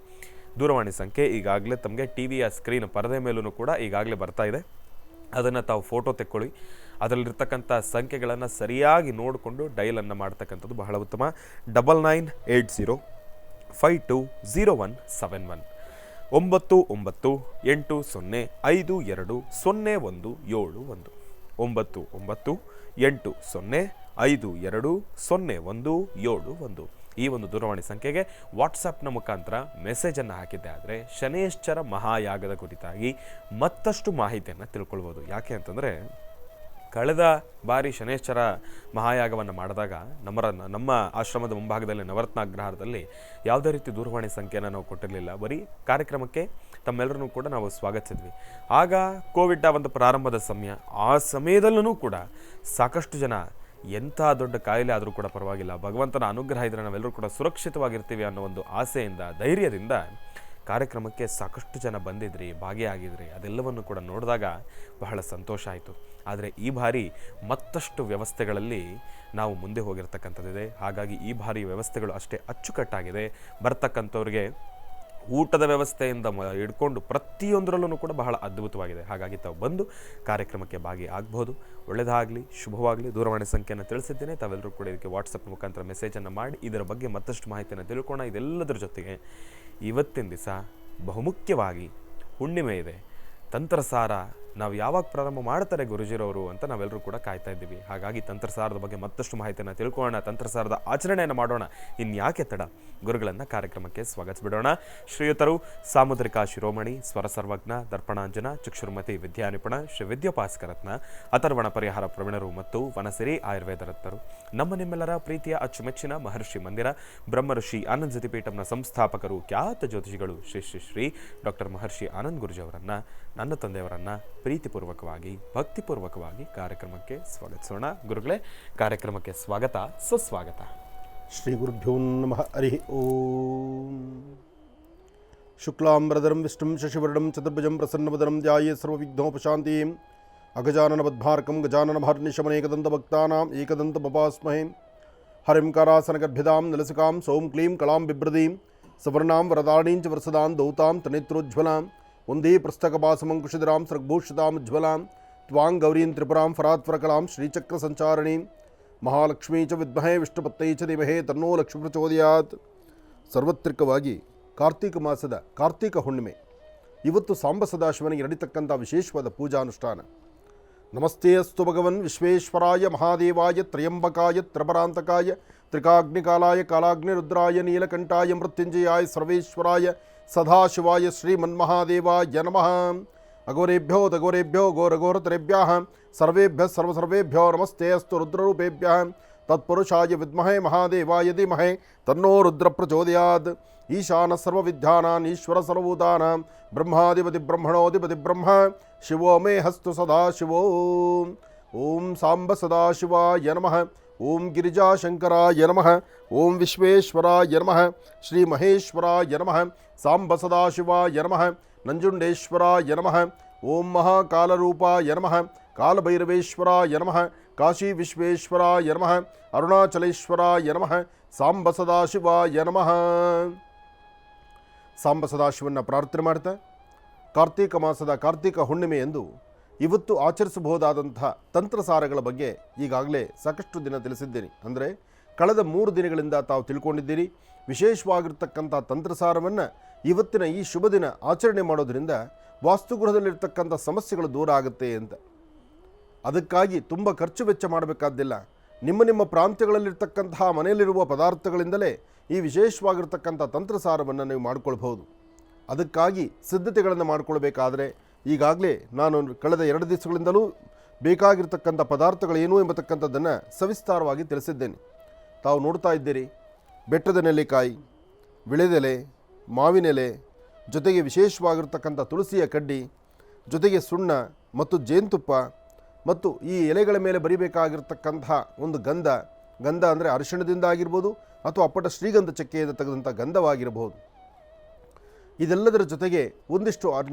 ದೂರವಾಣಿ ಸಂಖ್ಯೆ ಈಗಾಗಲೇ ತಮಗೆ ಟಿ ವಿಯ ಸ್ಕ್ರೀನ್ ಪರದೆ ಮೇಲೂ ಕೂಡ ಈಗಾಗಲೇ ಬರ್ತಾ ಇದೆ. ಅದನ್ನು ತಾವು ಫೋಟೋ ತೆಕ್ಕೊಳ್ಳಿ. ಅದರಲ್ಲಿರ್ತಕ್ಕಂಥ ಸಂಖ್ಯೆಗಳನ್ನು ಸರಿಯಾಗಿ ನೋಡಿಕೊಂಡು ಡಯಲನ್ನು ಮಾಡ್ತಕ್ಕಂಥದ್ದು ಬಹಳ ಉತ್ತಮ. 9980520171 9980520171 9980520171 ಈ ಒಂದು ದೂರವಾಣಿ ಸಂಖ್ಯೆಗೆ ವಾಟ್ಸಪ್ನ ಮುಖಾಂತರ ಮೆಸೇಜನ್ನು ಹಾಕಿದ್ದೆ ಆದರೆ ಶನೇಶ್ಚರ ಮಹಾಯಾಗದ ಕುರಿತಾಗಿ ಮತ್ತಷ್ಟು ಮಾಹಿತಿಯನ್ನು ತಿಳ್ಕೊಳ್ಬೋದು. ಯಾಕೆ ಅಂತಂದರೆ, ಕಳೆದ ಬಾರಿ ಶನೇಶ್ಚರ ಮಹಾಯಾಗವನ್ನು ಮಾಡಿದಾಗ ನಮ್ಮ ಆಶ್ರಮದ ಮುಂಭಾಗದಲ್ಲಿ ನವರತ್ನಾಗ್ರಹಾರದಲ್ಲಿ ಯಾವುದೇ ರೀತಿ ದೂರವಾಣಿ ಸಂಖ್ಯೆಯನ್ನು ನಾವು ಕೊಟ್ಟಿರಲಿಲ್ಲ. ಬರೀ ಕಾರ್ಯಕ್ರಮಕ್ಕೆ ತಮ್ಮೆಲ್ಲರನ್ನೂ ಕೂಡ ನಾವು ಸ್ವಾಗತಿಸಿದ್ವಿ. ಆಗ ಕೋವಿಡ್ ಒಂದು ಪ್ರಾರಂಭದ ಸಮಯ. ಆ ಸಮಯದಲ್ಲೂ ಕೂಡ ಸಾಕಷ್ಟು ಜನ ಎಂಥ ದೊಡ್ಡ ಕಾಯಿಲೆ ಆದರೂ ಕೂಡ ಪರವಾಗಿಲ್ಲ, ಭಗವಂತನ ಅನುಗ್ರಹ ಇದ್ದರೆ ನಾವೆಲ್ಲರೂ ಕೂಡ ಸುರಕ್ಷಿತವಾಗಿರ್ತೀವಿ ಅನ್ನೋ ಒಂದು ಆಸೆಯಿಂದ, ಧೈರ್ಯದಿಂದ ಕಾರ್ಯಕ್ರಮಕ್ಕೆ ಸಾಕಷ್ಟು ಜನ ಬಂದಿದ್ರಿ, ಭಾಗಿಯಾಗಿದ್ರಿ. ಅದೆಲ್ಲವನ್ನು ಕೂಡ ನೋಡಿದಾಗ ಬಹಳ ಸಂತೋಷ ಆಯಿತು. ಆದರೆ ಈ ಬಾರಿ ಮತ್ತಷ್ಟು ವ್ಯವಸ್ಥೆಗಳಲ್ಲಿ ನಾವು ಮುಂದೆ ಹೋಗಿರ್ತಕ್ಕಂಥದ್ದಿದೆ. ಹಾಗಾಗಿ ಈ ಬಾರಿ ವ್ಯವಸ್ಥೆಗಳು ಅಷ್ಟೇ ಅಚ್ಚುಕಟ್ಟಾಗಿದೆ. ಬರ್ತಕ್ಕಂಥವ್ರಿಗೆ ಊಟದ ವ್ಯವಸ್ಥೆಯಿಂದ ಹಿಡ್ಕೊಂಡು ಪ್ರತಿಯೊಂದರಲ್ಲೂ ಕೂಡ ಬಹಳ ಅದ್ಭುತವಾಗಿದೆ. ಹಾಗಾಗಿ ತಾವು ಬಂದು ಕಾರ್ಯಕ್ರಮಕ್ಕೆ ಭಾಗಿಯಾಗಬಹುದು. ಒಳ್ಳೆಯದಾಗಲಿ, ಶುಭವಾಗಲಿ. ದೂರವಾಣಿ ಸಂಖ್ಯೆಯನ್ನು ತಿಳಿಸಿದ್ದೇನೆ. ತಾವೆಲ್ಲರೂ ಕೂಡ ಇದಕ್ಕೆ ವಾಟ್ಸಪ್ ಮುಖಾಂತರ ಮೆಸೇಜನ್ನು ಮಾಡಿ ಇದರ ಬಗ್ಗೆ ಮತ್ತಷ್ಟು ಮಾಹಿತಿಯನ್ನು ತಿಳ್ಕೊಳ್ಳೋಣ. ಇದೆಲ್ಲದರ ಜೊತೆಗೆ ಇವತ್ತಿನ ದಿವಸ ಬಹುಮುಖ್ಯವಾಗಿ ಹುಣ್ಣಿಮೆ ಇದೆ. ತಂತ್ರಸಾರ ನಾವು ಯಾವಾಗ ಪ್ರಾರಂಭ ಮಾಡ್ತಾರೆ ಗುರುಜಿರವರು ಅಂತ ನಾವೆಲ್ಲರೂ ಕೂಡ ಕಾಯ್ತಾ ಇದ್ದೀವಿ. ಹಾಗಾಗಿ ತಂತ್ರಸಾರದ ಬಗ್ಗೆ ಮತ್ತಷ್ಟು ಮಾಹಿತಿಯನ್ನು ತಿಳ್ಕೊಳ್ಳೋಣ, ತಂತ್ರಸಾರದ ಆಚರಣೆಯನ್ನು ಮಾಡೋಣ. ಇನ್ಯಾಕೆ ತಡ, ಗುರುಗಳನ್ನು ಕಾರ್ಯಕ್ರಮಕ್ಕೆ ಸ್ವಾಗತಿಸಿಬಿಡೋಣ. ಶ್ರೀಯುತರು ಸಾಮುದ್ರಿಕಾ ಶಿರೋಮಣಿ, ಸ್ವರ ಸರ್ವಜ್ಞ, ದರ್ಪಣಾಂಜನ, ಚಕ್ಷುರ್ಮತಿ ವಿದ್ಯಾನಿಪುಣ, ಶ್ರೀ ವಿದ್ಯೋಪಾಸಕರತ್ನ, ಅಥರ್ವಣ ಪರಿಹಾರ ಪ್ರವೀಣರು ಮತ್ತು ವನಸಿರಿ ಆಯುರ್ವೇದ ರತ್ನರು, ನಿಮ್ಮೆಲ್ಲರ ಪ್ರೀತಿಯ ಅಚ್ಚುಮೆಚ್ಚಿನ ಮಹರ್ಷಿ ಮಂದಿರ ಬ್ರಹ್ಮಋಷಿ ಆನಂದ್ ಜ್ಯೋತಿಪೀಠಂನ ಸಂಸ್ಥಾಪಕರು, ಖ್ಯಾತ ಜ್ಯೋತಿಷಿಗಳು ಶ್ರೀ ಶ್ರೀ ಶ್ರೀ ಡಾಕ್ಟರ್ ಮಹರ್ಷಿ ಆನಂದ್ ಗುರುಜಿಯವರನ್ನು, ನನ್ನ ತಂದೆಯವರನ್ನು ಪ್ರೀತಿಪೂರ್ವಕವಾಗಿ ಭಕ್ತಿಪೂರ್ವಕವಾಗಿ ಕಾರ್ಯಕ್ರಮಕ್ಕೆ ಸ್ವಾಗತಿಸೋಣ. ಗುರುಗಳೇ, ಕಾರ್ಯಕ್ರಮಕ್ಕೆ ಸ್ವಾಗತ, ಸುಸ್ವಾಗತ. ಶ್ರೀ ಗುರುಭ್ಯೋ ನಮಃ. ಹರಿ ಓಂ. ಶುಕ್ಲಾಂಬರಧರಂ ವಿಷ್ಣುಂ ಶಶಿವರ್ಣಂ ಚತುರ್ಭುಜಂ ಪ್ರಸನ್ನವದನಂ ಧ್ಯಾಯೇ ಸರ್ವವಿಘ್ನೋಪಶಾಂತಿಂ. ಅಗಜಾನನ ಪದ್ಮಾರ್ಕಂ ಗಜಾನನ ಭಾರ್ನಿಶಮನೇಕದಂತಭಕ್ತಾನಾಂ ಏಕದಂತಮಪಾಸ್ಮಹೇ. ಹರಿಂ ಕಾರಾಸನಗರ್ಭಿದಾಂ ನಲಸಿಕಾಂ ಸೌಂ ಕ್ಲೀಂ ಕಳಾಂ ಬಿಭ್ರದೀಂ ಸವರ್ಣಾಂ ವರದಾಣೀಂಚ ವರಸದಾಂ ದೌತಾಂ ತನೇತ್ರೋಜ್ವಲಾಂ ಒಂದೇ ಪುಸ್ತಕಭಾಸಮಂಕುಶಿಧರಾಂ ಸೃಗ್ಭೂಷಿತಾಂ ಉಜ್ವಲಾಂ ತ್ವಾಂ ಗೌರೀಂ ತ್ರಿಪುರಾಂ ಫರಾತ್ವರಕಲಾಂ ಶ್ರೀಚಕ್ರ ಸಂಚಾರಣೀಂ ಮಹಾಲಕ್ಷ್ಮೀ ಚ ವಿದ್ಮಹೇ ವಿಷ್ಣುಪತ್ತೈ ಚ ಧೀಮಹಿ ತನ್ನೋ ಲಕ್ಷ್ಮೀ ಪ್ರಚೋದಯಾತ್. ಸಾರ್ವತ್ರಿಕವಾಗಿ ಕಾರ್ತೀಕ ಮಾಸದ ಕಾರ್ತೀಕ ಹುಣ್ಣಿಮೆ ಇವತ್ತು ಸಾಂಬ ಸದಾಶಿವನಿಗೆ ನಡೀತಕ್ಕಂಥ ವಿಶೇಷವಾದ ಪೂಜಾನುಷ್ಠಾನ. ನಮಸ್ತೆ ಅಸ್ತು ಭಗವನ್ ವಿಶ್ವೇಶ್ವರಾಯ ಮಹಾದೇವಾಯ ತ್ರಯಂಬಕಾಯ ತ್ರಪರಾಂತಕಾಯ ತ್ರಿಕಾಗ್ನಿಕಾಲಾಯ ಕಾಲಾಗ್ನಿರುದ್ರಾಯ ನೀಲಕಂಠಾಯ ಮೃತ್ಯುಂಜಯಾಯ ಸರ್ವೇಶ್ವರಾಯ ಸದಾಶಿವಾಯ ಶ್ರೀಮನ್ಮಹಾದೇವಾಯ ನಮಃ. ಅಘೋರೇಭ್ಯೋ ತಘೋರೇಭ್ಯೋ ಘೋರಘೋರತರೇಭ್ಯಃ ಸರ್ವೇಭ್ಯಃ ಸರ್ವಸರ್ವೇಭ್ಯೋ ನಮಸ್ತೆ ಅಸ್ತು ರುದ್ರರೂಪೇಭ್ಯಃ ತತ್ಪುರುಷಾಯ ವಿದ್ಮಹೇ ಮಹಾದೇವಾಯ ಧೀಮಹಿ ತನ್ನೋ ರುದ್ರ ಪ್ರಚೋದಯಾತ್. ಈಶಾನ ಸರ್ವವಿದ್ಯಾನಾಂ ಈಶ್ವರ ಸರ್ವಭೂತಾನಾಂ ಬ್ರಹ್ಮಾಧಿಪತಿ ಬ್ರಹ್ಮಣೋಧಿಪತಿ ಬ್ರಹ್ಮ ಶಿವೋ ಮೇ ಹಸ್ತು ಸದಾಶಿವೋ. ಓಂ ಸಾಂಬ ಸದಾಶಿವಾಯ ನಮಃ. ಓಂ ಗಿರಿಜಾಶಂಕರಾಯ ನಮಃ. ಓಂ ವಿಶ್ವೇಶ್ವರಾಯ ನಮಃ. ಶ್ರೀ ಮಹೇಶ್ವರಾಯ ನಮಃ. ಸಾಂಬ ಸದಾಶಿವಾಯ ನಮಃ. ನಂಜುಂಡೇಶ್ವರಾಯ ನಮಃ. ಓಂ ಮಹಾಕಾಲರೂಪಾಯ ನಮಃ. ಕಾಲಭೈರವೇಶ್ವರಾಯ ನಮಃ. ಕಾಶಿ ವಿಶ್ವೇಶ್ವರಾಯ ನಮಃ. ಅರುಣಾಚಲೇಶ್ವರಾಯ ನಮಃ. ಸಾಂಬ ಸದಾಶಿವಾಯ ನಮಃ. ಸಾಂಬ ಸದಾಶಿವನ್ನ ಪ್ರಾರ್ಥನೆ ಮಾಡ್ತಾ, ಕಾರ್ತೀಕ ಮಾಸದ ಕಾರ್ತೀಕ ಹುಣ್ಣಿಮೆ ಎಂದು ಇವತ್ತು ಆಚರಿಸಬಹುದಾದಂಥ ತಂತ್ರಸಾರಗಳ ಬಗ್ಗೆ ಈಗಾಗಲೇ ಸಾಕಷ್ಟು ದಿನ ತಿಳಿಸಿದ್ದೀನಿ. ಅಂದರೆ ಕಳೆದ 3 ದಿನಗಳಿಂದ ತಾವು ತಿಳ್ಕೊಂಡಿದ್ದೀರಿ. ವಿಶೇಷವಾಗಿರ್ತಕ್ಕಂಥ ತಂತ್ರಸಾರವನ್ನು ಇವತ್ತಿನ ಈ ಶುಭ ದಿನ ಆಚರಣೆ ಮಾಡೋದ್ರಿಂದ ವಾಸ್ತುಗೃಹದಲ್ಲಿರ್ತಕ್ಕಂಥ ಸಮಸ್ಯೆಗಳು ದೂರ ಆಗುತ್ತೆ ಅಂತ. ಅದಕ್ಕಾಗಿ ತುಂಬ ಖರ್ಚು ವೆಚ್ಚ ಮಾಡಬೇಕಾದ್ದಿಲ್ಲ. ನಿಮ್ಮ ಪ್ರಾಂತ್ಯಗಳಲ್ಲಿರ್ತಕ್ಕಂತಹ ಮನೆಯಲ್ಲಿರುವ ಪದಾರ್ಥಗಳಿಂದಲೇ ಈ ವಿಶೇಷವಾಗಿರ್ತಕ್ಕಂಥ ತಂತ್ರಸಾರವನ್ನು ನೀವು ಮಾಡಿಕೊಳ್ಬಹುದು. ಅದಕ್ಕಾಗಿ ಸಿದ್ಧತೆಗಳನ್ನು ಮಾಡಿಕೊಳ್ಬೇಕಾದ್ರೆ ಈಗಾಗಲೇ ನಾನು ಕಳೆದ 2 ದಿವಸಗಳಿಂದಲೂ ಬೇಕಾಗಿರ್ತಕ್ಕಂಥ ಪದಾರ್ಥಗಳೇನು ಎಂಬತಕ್ಕಂಥದ್ದನ್ನು ಸವಿಸ್ತಾರವಾಗಿ ತಿಳಿಸಿದ್ದೇನೆ. ತಾವು ನೋಡ್ತಾ ಇದ್ದೀರಿ, ಬೆಟ್ಟದ ನೆಲ್ಲಿಕಾಯಿ, ವಿಳೆದೆಲೆ, ಮಾವಿನೆಲೆ, ಜೊತೆಗೆ ವಿಶೇಷವಾಗಿರ್ತಕ್ಕಂಥ ತುಳಸಿಯ ಕಡ್ಡಿ, ಜೊತೆಗೆ ಸುಣ್ಣ ಮತ್ತು ಜೇನುತುಪ್ಪ, ಮತ್ತು ಈ ಎಲೆಗಳ ಮೇಲೆ ಬರಿಬೇಕಾಗಿರ್ತಕ್ಕಂಥ ಒಂದು ಗಂಧ ಅಂದರೆ ಅರಿಶಿಣದಿಂದ ಆಗಿರ್ಬೋದು ಅಥವಾ ಅಪ್ಪಟ ಶ್ರೀಗಂಧ ಚಕ್ಕೆಯಿಂದ ತೆಗೆದಂಥ ಗಂಧವಾಗಿರಬಹುದು. ಇದೆಲ್ಲದರ ಜೊತೆಗೆ ಒಂದಿಷ್ಟು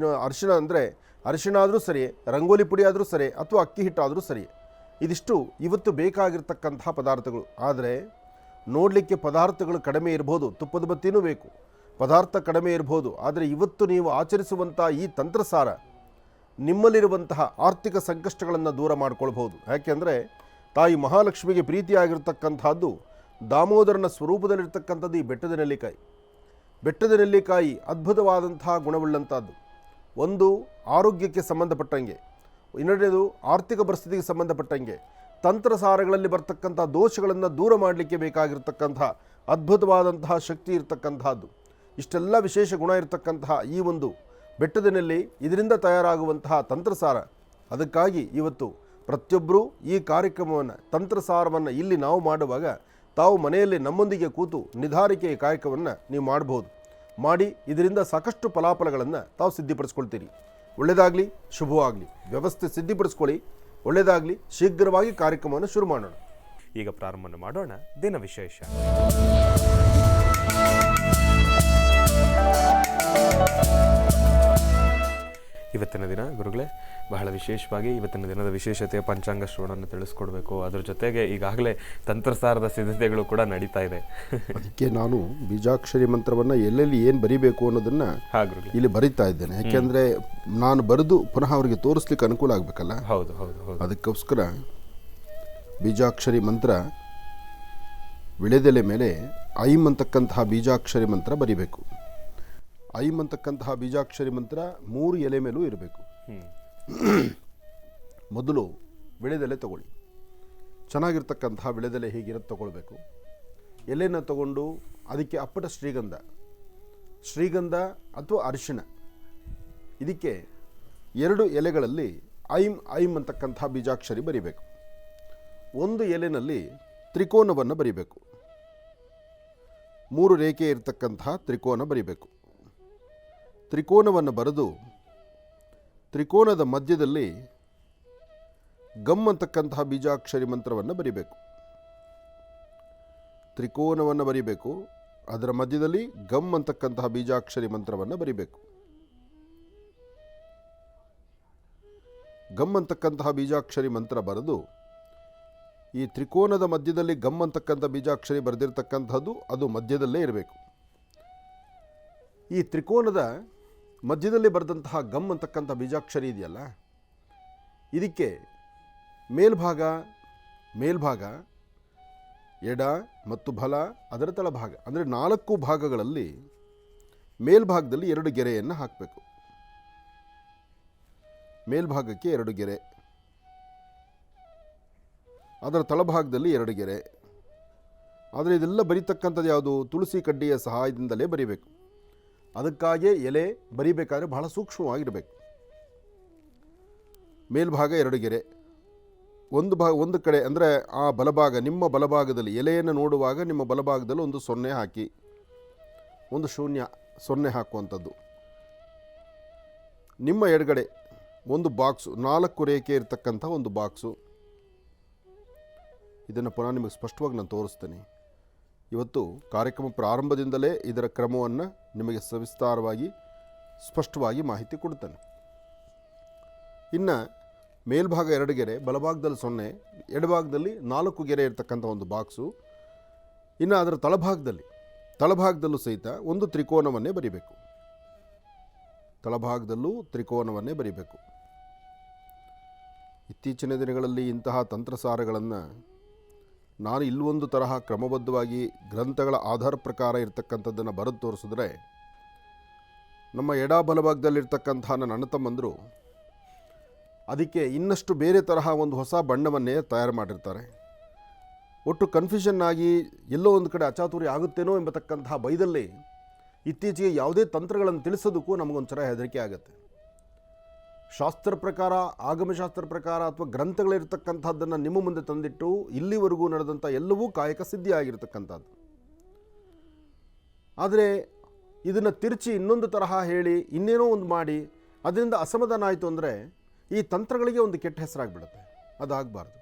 ಅರಿಶಿಣ ಅಂದರೆ ಅರಿಶಿಣ ಆದರೂ ಸರಿ, ರಂಗೋಲಿ ಪುಡಿ ಆದರೂ ಸರಿ, ಅಥವಾ ಅಕ್ಕಿ ಹಿಟ್ಟಾದರೂ ಸರಿ. ಇದಿಷ್ಟು ಇವತ್ತು ಬೇಕಾಗಿರ್ತಕ್ಕಂಥ ಪದಾರ್ಥಗಳು. ಆದರೆ ನೋಡಲಿಕ್ಕೆ ಪದಾರ್ಥಗಳು ಕಡಿಮೆ ಇರ್ಬೋದು, ತುಪ್ಪದ ಬತ್ತಿನೂ ಬೇಕು, ಪದಾರ್ಥ ಕಡಿಮೆ ಇರ್ಬೋದು. ಆದರೆ ಇವತ್ತು ನೀವು ಆಚರಿಸುವಂಥ ಈ ತಂತ್ರಸಾರ ನಿಮ್ಮಲ್ಲಿರುವಂತಹ ಆರ್ಥಿಕ ಸಂಕಷ್ಟಗಳನ್ನು ದೂರ ಮಾಡಿಕೊಳ್ಬಹುದು. ಯಾಕೆಂದರೆ ತಾಯಿ ಮಹಾಲಕ್ಷ್ಮಿಗೆ ಪ್ರೀತಿಯಾಗಿರ್ತಕ್ಕಂಥದ್ದು ದಾಮೋದರನ ಸ್ವರೂಪದಲ್ಲಿರ್ತಕ್ಕಂಥದ್ದು ಈ ಬೆಟ್ಟದ ನೆಲ್ಲಿಕಾಯಿ. ಬೆಟ್ಟದ ನೆಲ್ಲಿಕಾಯಿ ಅದ್ಭುತವಾದಂತಹ ಗುಣವುಳ್ಳಂಥದ್ದು. ಒಂದು ಆರೋಗ್ಯಕ್ಕೆ ಸಂಬಂಧಪಟ್ಟಂಗೆ, ಇನ್ನೊಂದು ಆರ್ಥಿಕ ಪರಿಸ್ಥಿತಿಗೆ ಸಂಬಂಧಪಟ್ಟಂಗೆ, ತಂತ್ರಸಾರಗಳಲ್ಲಿ ಬರ್ತಕ್ಕಂಥ ದೋಷಗಳನ್ನು ದೂರ ಮಾಡಲಿಕ್ಕೆ ಬೇಕಾಗಿರ್ತಕ್ಕಂಥ ಅದ್ಭುತವಾದಂತಹ ಶಕ್ತಿ ಇರತಕ್ಕಂಥದ್ದು. ಇಷ್ಟೆಲ್ಲ ವಿಶೇಷ ಗುಣ ಇರತಕ್ಕಂತಹ ಈ ಒಂದು ಬೆಟ್ಟದ ನೆಲ್ಲಿ, ಇದರಿಂದ ತಯಾರಾಗುವಂತಹ ತಂತ್ರಸಾರ. ಅದಕ್ಕಾಗಿ ಇವತ್ತು ಪ್ರತಿಯೊಬ್ಬರೂ ಈ ಕಾರ್ಯಕ್ರಮವನ್ನು, ತಂತ್ರಸಾರವನ್ನು ಇಲ್ಲಿ ನಾವು ಮಾಡುವಾಗ ತಾವು ಮನೆಯಲ್ಲಿ ನಮ್ಮೊಂದಿಗೆ ಕೂತು ನಿಧಾರಿಕೆಯ ಕಾರ್ಯಕ್ರಮವನ್ನು ನೀವು ಮಾಡ್ಬೋದು. ಮಾಡಿ ಇದರಿಂದ ಸಾಕಷ್ಟು ಫಲಾಫಲಗಳನ್ನು ತಾವು ಸಿದ್ಧಿಪಡಿಸ್ಕೊಳ್ತೀರಿ. ಒಳ್ಳೆಯದಾಗಲಿ, ಶುಭವಾಗಲಿ. ವ್ಯವಸ್ಥೆ ಸಿದ್ಧಿಪಡಿಸ್ಕೊಳ್ಳಿ, ಒಳ್ಳೆಯದಾಗಲಿ. ಶೀಘ್ರವಾಗಿ ಕಾರ್ಯಕ್ರಮವನ್ನು ಶುರು ಮಾಡೋಣ. ಈಗ ಪ್ರಾರಂಭ ಮಾಡೋಣ ದಿನ ವಿಶೇಷ. ಇವತ್ತಿನ ದಿನ ಗುರುಗಳೇ ಬಹಳ ವಿಶೇಷವಾಗಿ ಇವತ್ತಿನ ದಿನದ ವಿಶೇಷತೆಯ ಪಂಚಾಂಗ ಶ್ರವಣವನ್ನು ತಿಳಿಸ್ಕೊಡ್ಬೇಕು. ಅದ್ರ ಜೊತೆಗೆ ಈಗಾಗಲೇ ತಂತ್ರಸಾರದ ಸಿದ್ಧತೆಗಳು ಕೂಡ ನಡೀತಾ ಇದೆ. ಅದಕ್ಕೆ ನಾನು ಬೀಜಾಕ್ಷರಿ ಮಂತ್ರವನ್ನು ಎಲ್ಲೆಲ್ಲಿ ಏನು ಬರೀಬೇಕು ಅನ್ನೋದನ್ನು ಇಲ್ಲಿ ಬರೀತಾ ಇದ್ದೇನೆ. ಯಾಕೆಂದರೆ ನಾನು ಬರೆದು ಪುನಃ ಅವರಿಗೆ ತೋರಿಸ್ಲಿಕ್ಕೆ ಅನುಕೂಲ ಆಗಬೇಕಲ್ಲ. ಹೌದು ಹೌದು ಹೌದು. ಅದಕ್ಕೋಸ್ಕರ ಬೀಜಾಕ್ಷರಿ ಮಂತ್ರ, ವಿಳೆದೆಲೆ ಮೇಲೆ ಐಂ ಅಂತಕ್ಕಂತಹ ಬೀಜಾಕ್ಷರಿ ಮಂತ್ರ ಬರೀಬೇಕು. ಐಂ ಅಂತಕ್ಕಂತಹ ಬೀಜಾಕ್ಷರಿ ಮಂತ್ರ 3 ಎಲೆ ಮೇಲೂ ಇರಬೇಕು. ಮೊದಲು ವಿಳೆದೆಲೆ ತಗೊಳ್ಳಿ. ಚೆನ್ನಾಗಿರ್ತಕ್ಕಂತಹ ವಿಳೆದೆಲೆ ಹೀಗಿರುತ್ತೆ ತಗೊಳ್ಬೇಕು. ಎಲೆನ ತಗೊಂಡು ಅದಕ್ಕೆ ಅಪ್ಪಟ ಶ್ರೀಗಂಧ ಅಥವಾ ಅರಿಶಿಣ, ಇದಕ್ಕೆ 2 ಎಲೆಗಳಲ್ಲಿ ಐಂ ಅಂತಕ್ಕಂತಹ ಬೀಜಾಕ್ಷರಿ ಬರಿಬೇಕು. ಒಂದು ಎಲೆನಲ್ಲಿ ತ್ರಿಕೋನವನ್ನು ಬರಿಬೇಕು. 3 ರೇಖೆ ಇರತಕ್ಕಂತಹ ತ್ರಿಕೋನ ಬರಿಬೇಕು. ತ್ರಿಕೋನವನ್ನು ಬರೆದು ತ್ರಿಕೋನದ ಮಧ್ಯದಲ್ಲಿ ಗಮ್ ಅಂತಕ್ಕಂತಹ ಬೀಜಾಕ್ಷರಿ ಮಂತ್ರವನ್ನು ಬರಿಬೇಕು. ತ್ರಿಕೋನವನ್ನು ಬರಿಬೇಕು, ಅದರ ಮಧ್ಯದಲ್ಲಿ ಗಮ್ ಅಂತಕ್ಕಂತಹ ಬೀಜಾಕ್ಷರಿ ಮಂತ್ರವನ್ನು ಬರಿಬೇಕು. ಗಮ್ ಅಂತಕ್ಕಂತಹ ಬೀಜಾಕ್ಷರಿ ಮಂತ್ರ ಬರೆದು ಈ ತ್ರಿಕೋನದ ಮಧ್ಯದಲ್ಲಿ ಗಮ್ ಅಂತಕ್ಕಂಥ ಬೀಜಾಕ್ಷರಿ ಬರೆದಿರ್ತಕ್ಕಂಥದ್ದು ಅದು ಮಧ್ಯದಲ್ಲೇ ಇರಬೇಕು. ಈ ತ್ರಿಕೋನದ ಮಧ್ಯದಲ್ಲಿ ಬರೆದಂತಹ ಗಮ್ ಅಂತಕ್ಕಂಥ ಬೀಜಾಕ್ಷರಿ ಇದೆಯಲ್ಲ, ಇದಕ್ಕೆ ಮೇಲ್ಭಾಗ ಎಡ ಮತ್ತು ಬಲ, ಅದರ ತಳಭಾಗ ಅಂದರೆ 4 ಭಾಗಗಳಲ್ಲಿ ಮೇಲ್ಭಾಗದಲ್ಲಿ 2 ಗೆರೆಯನ್ನು ಹಾಕಬೇಕು. ಮೇಲ್ಭಾಗಕ್ಕೆ 2 ಗೆರೆ, ಅದರ ತಳಭಾಗದಲ್ಲಿ 2 ಗೆರೆ. ಆದರೆ ಇದೆಲ್ಲ ಬರೀತಕ್ಕಂಥದ್ದು ಯಾವುದು? ತುಳಸಿ ಕಡ್ಡಿಯ ಸಹಾಯದಿಂದಲೇ ಬರೀಬೇಕು. ಅದಕ್ಕಾಗಿ ಎಲೆ ಬರಿಬೇಕಾದ್ರೆ ಬಹಳ ಸೂಕ್ಷ್ಮವಾಗಿರಬೇಕು. ಮೇಲ್ಭಾಗ 2 ಗೆರೆ, ಒಂದು ಕಡೆ ಅಂದರೆ ಆ ಬಲಭಾಗ, ನಿಮ್ಮ ಬಲಭಾಗದಲ್ಲಿ ಎಲೆಯನ್ನು ನೋಡುವಾಗ ನಿಮ್ಮ ಬಲಭಾಗದಲ್ಲಿ ಒಂದು 0 ಹಾಕಿ, ಒಂದು 0 ಹಾಕುವಂಥದ್ದು. ನಿಮ್ಮ ಎಡಗಡೆ ಒಂದು ಬಾಕ್ಸು, 4 ರೇಖೆ ಇರತಕ್ಕಂಥ ಒಂದು ಬಾಕ್ಸು. ಇದನ್ನು ಪುನಃ ನಿಮಗೆ ಸ್ಪಷ್ಟವಾಗಿ ನಾನು ತೋರಿಸ್ತೇನೆ. ಇವತ್ತು ಕಾರ್ಯಕ್ರಮ ಪ್ರಾರಂಭದಿಂದಲೇ ಇದರ ಕ್ರಮವನ್ನು ನಿಮಗೆ ಸವಿಸ್ತಾರವಾಗಿ ಸ್ಪಷ್ಟವಾಗಿ ಮಾಹಿತಿ ಕೊಡ್ತೇನೆ. ಇನ್ನು ಮೇಲ್ಭಾಗ 2 ಗೆರೆ, ಬಲಭಾಗದಲ್ಲಿ 0, ಎಡಭಾಗದಲ್ಲಿ 4 ಗೆರೆ ಇರತಕ್ಕಂಥ ಒಂದು ಬಾಕ್ಸು. ಇನ್ನು ಅದರ ತಳಭಾಗದಲ್ಲೂ ಸಹಿತ ಒಂದು ತ್ರಿಕೋನವನ್ನೇ ಬರಿಬೇಕು. ತಳಭಾಗದಲ್ಲೂ ತ್ರಿಕೋನವನ್ನೇ ಬರಿಬೇಕು. ಇತ್ತೀಚಿನ ದಿನಗಳಲ್ಲಿ ಇಂತಹ ತಂತ್ರಸಾರಗಳನ್ನು ನಾನು ಇಲ್ಲೊಂದು ತರಹ ಕ್ರಮಬದ್ಧವಾಗಿ ಗ್ರಂಥಗಳ ಆಧಾರ ಪ್ರಕಾರ ಇರತಕ್ಕಂಥದ್ದನ್ನು ಬರೆದು ತೋರಿಸಿದ್ರೆ ನಮ್ಮ ಎಡ ಬಲಭಾಗದಲ್ಲಿರ್ತಕ್ಕಂಥ ನನ್ನ ಅಣ್ಣ ತಮ್ಮಂದರು ಅದಕ್ಕೆ ಇನ್ನಷ್ಟು ಬೇರೆ ತರಹ ಒಂದು ಹೊಸ ಬಣ್ಣವನ್ನೇ ತಯಾರು ಮಾಡಿರ್ತಾರೆ. ಒಟ್ಟು ಕನ್ಫ್ಯೂಷನ್ ಆಗಿ ಎಲ್ಲೋ ಒಂದು ಕಡೆ ಅಚಾತುರ್ಯ ಆಗುತ್ತೇನೋ ಎಂಬತಕ್ಕಂತಹ ಭಯದಲ್ಲಿ ಇತ್ತೀಚೆಗೆ ಯಾವುದೇ ತಂತ್ರಗಳನ್ನು ತಿಳಿಸೋದಕ್ಕೂ ನಮಗೊಂಥರ ಹೆದರಿಕೆ ಆಗುತ್ತೆ. ಶಾಸ್ತ್ರ ಪ್ರಕಾರ, ಆಗಮಶಾಸ್ತ್ರ ಪ್ರಕಾರ ಅಥವಾ ಗ್ರಂಥಗಳಿರ್ತಕ್ಕಂಥದ್ದನ್ನು ನಿಮ್ಮ ಮುಂದೆ ತಂದಿಟ್ಟು ಇಲ್ಲಿವರೆಗೂ ನಡೆದಂಥ ಎಲ್ಲವೂ ಕಾಯಕ ಸಿದ್ಧಿ ಆಗಿರ್ತಕ್ಕಂಥದ್ದು. ಆದರೆ ಇದನ್ನು ತಿರುಚಿ ಇನ್ನೊಂದು ತರಹ ಹೇಳಿ ಇನ್ನೇನೋ ಒಂದು ಮಾಡಿ ಅದರಿಂದ ಅಸಮಾಧಾನ ಆಯಿತು ಅಂದರೆ ಈ ತಂತ್ರಗಳಿಗೆ ಒಂದು ಕೆಟ್ಟ ಹೆಸರಾಗಿಬಿಡುತ್ತೆ. ಅದಾಗಬಾರ್ದು.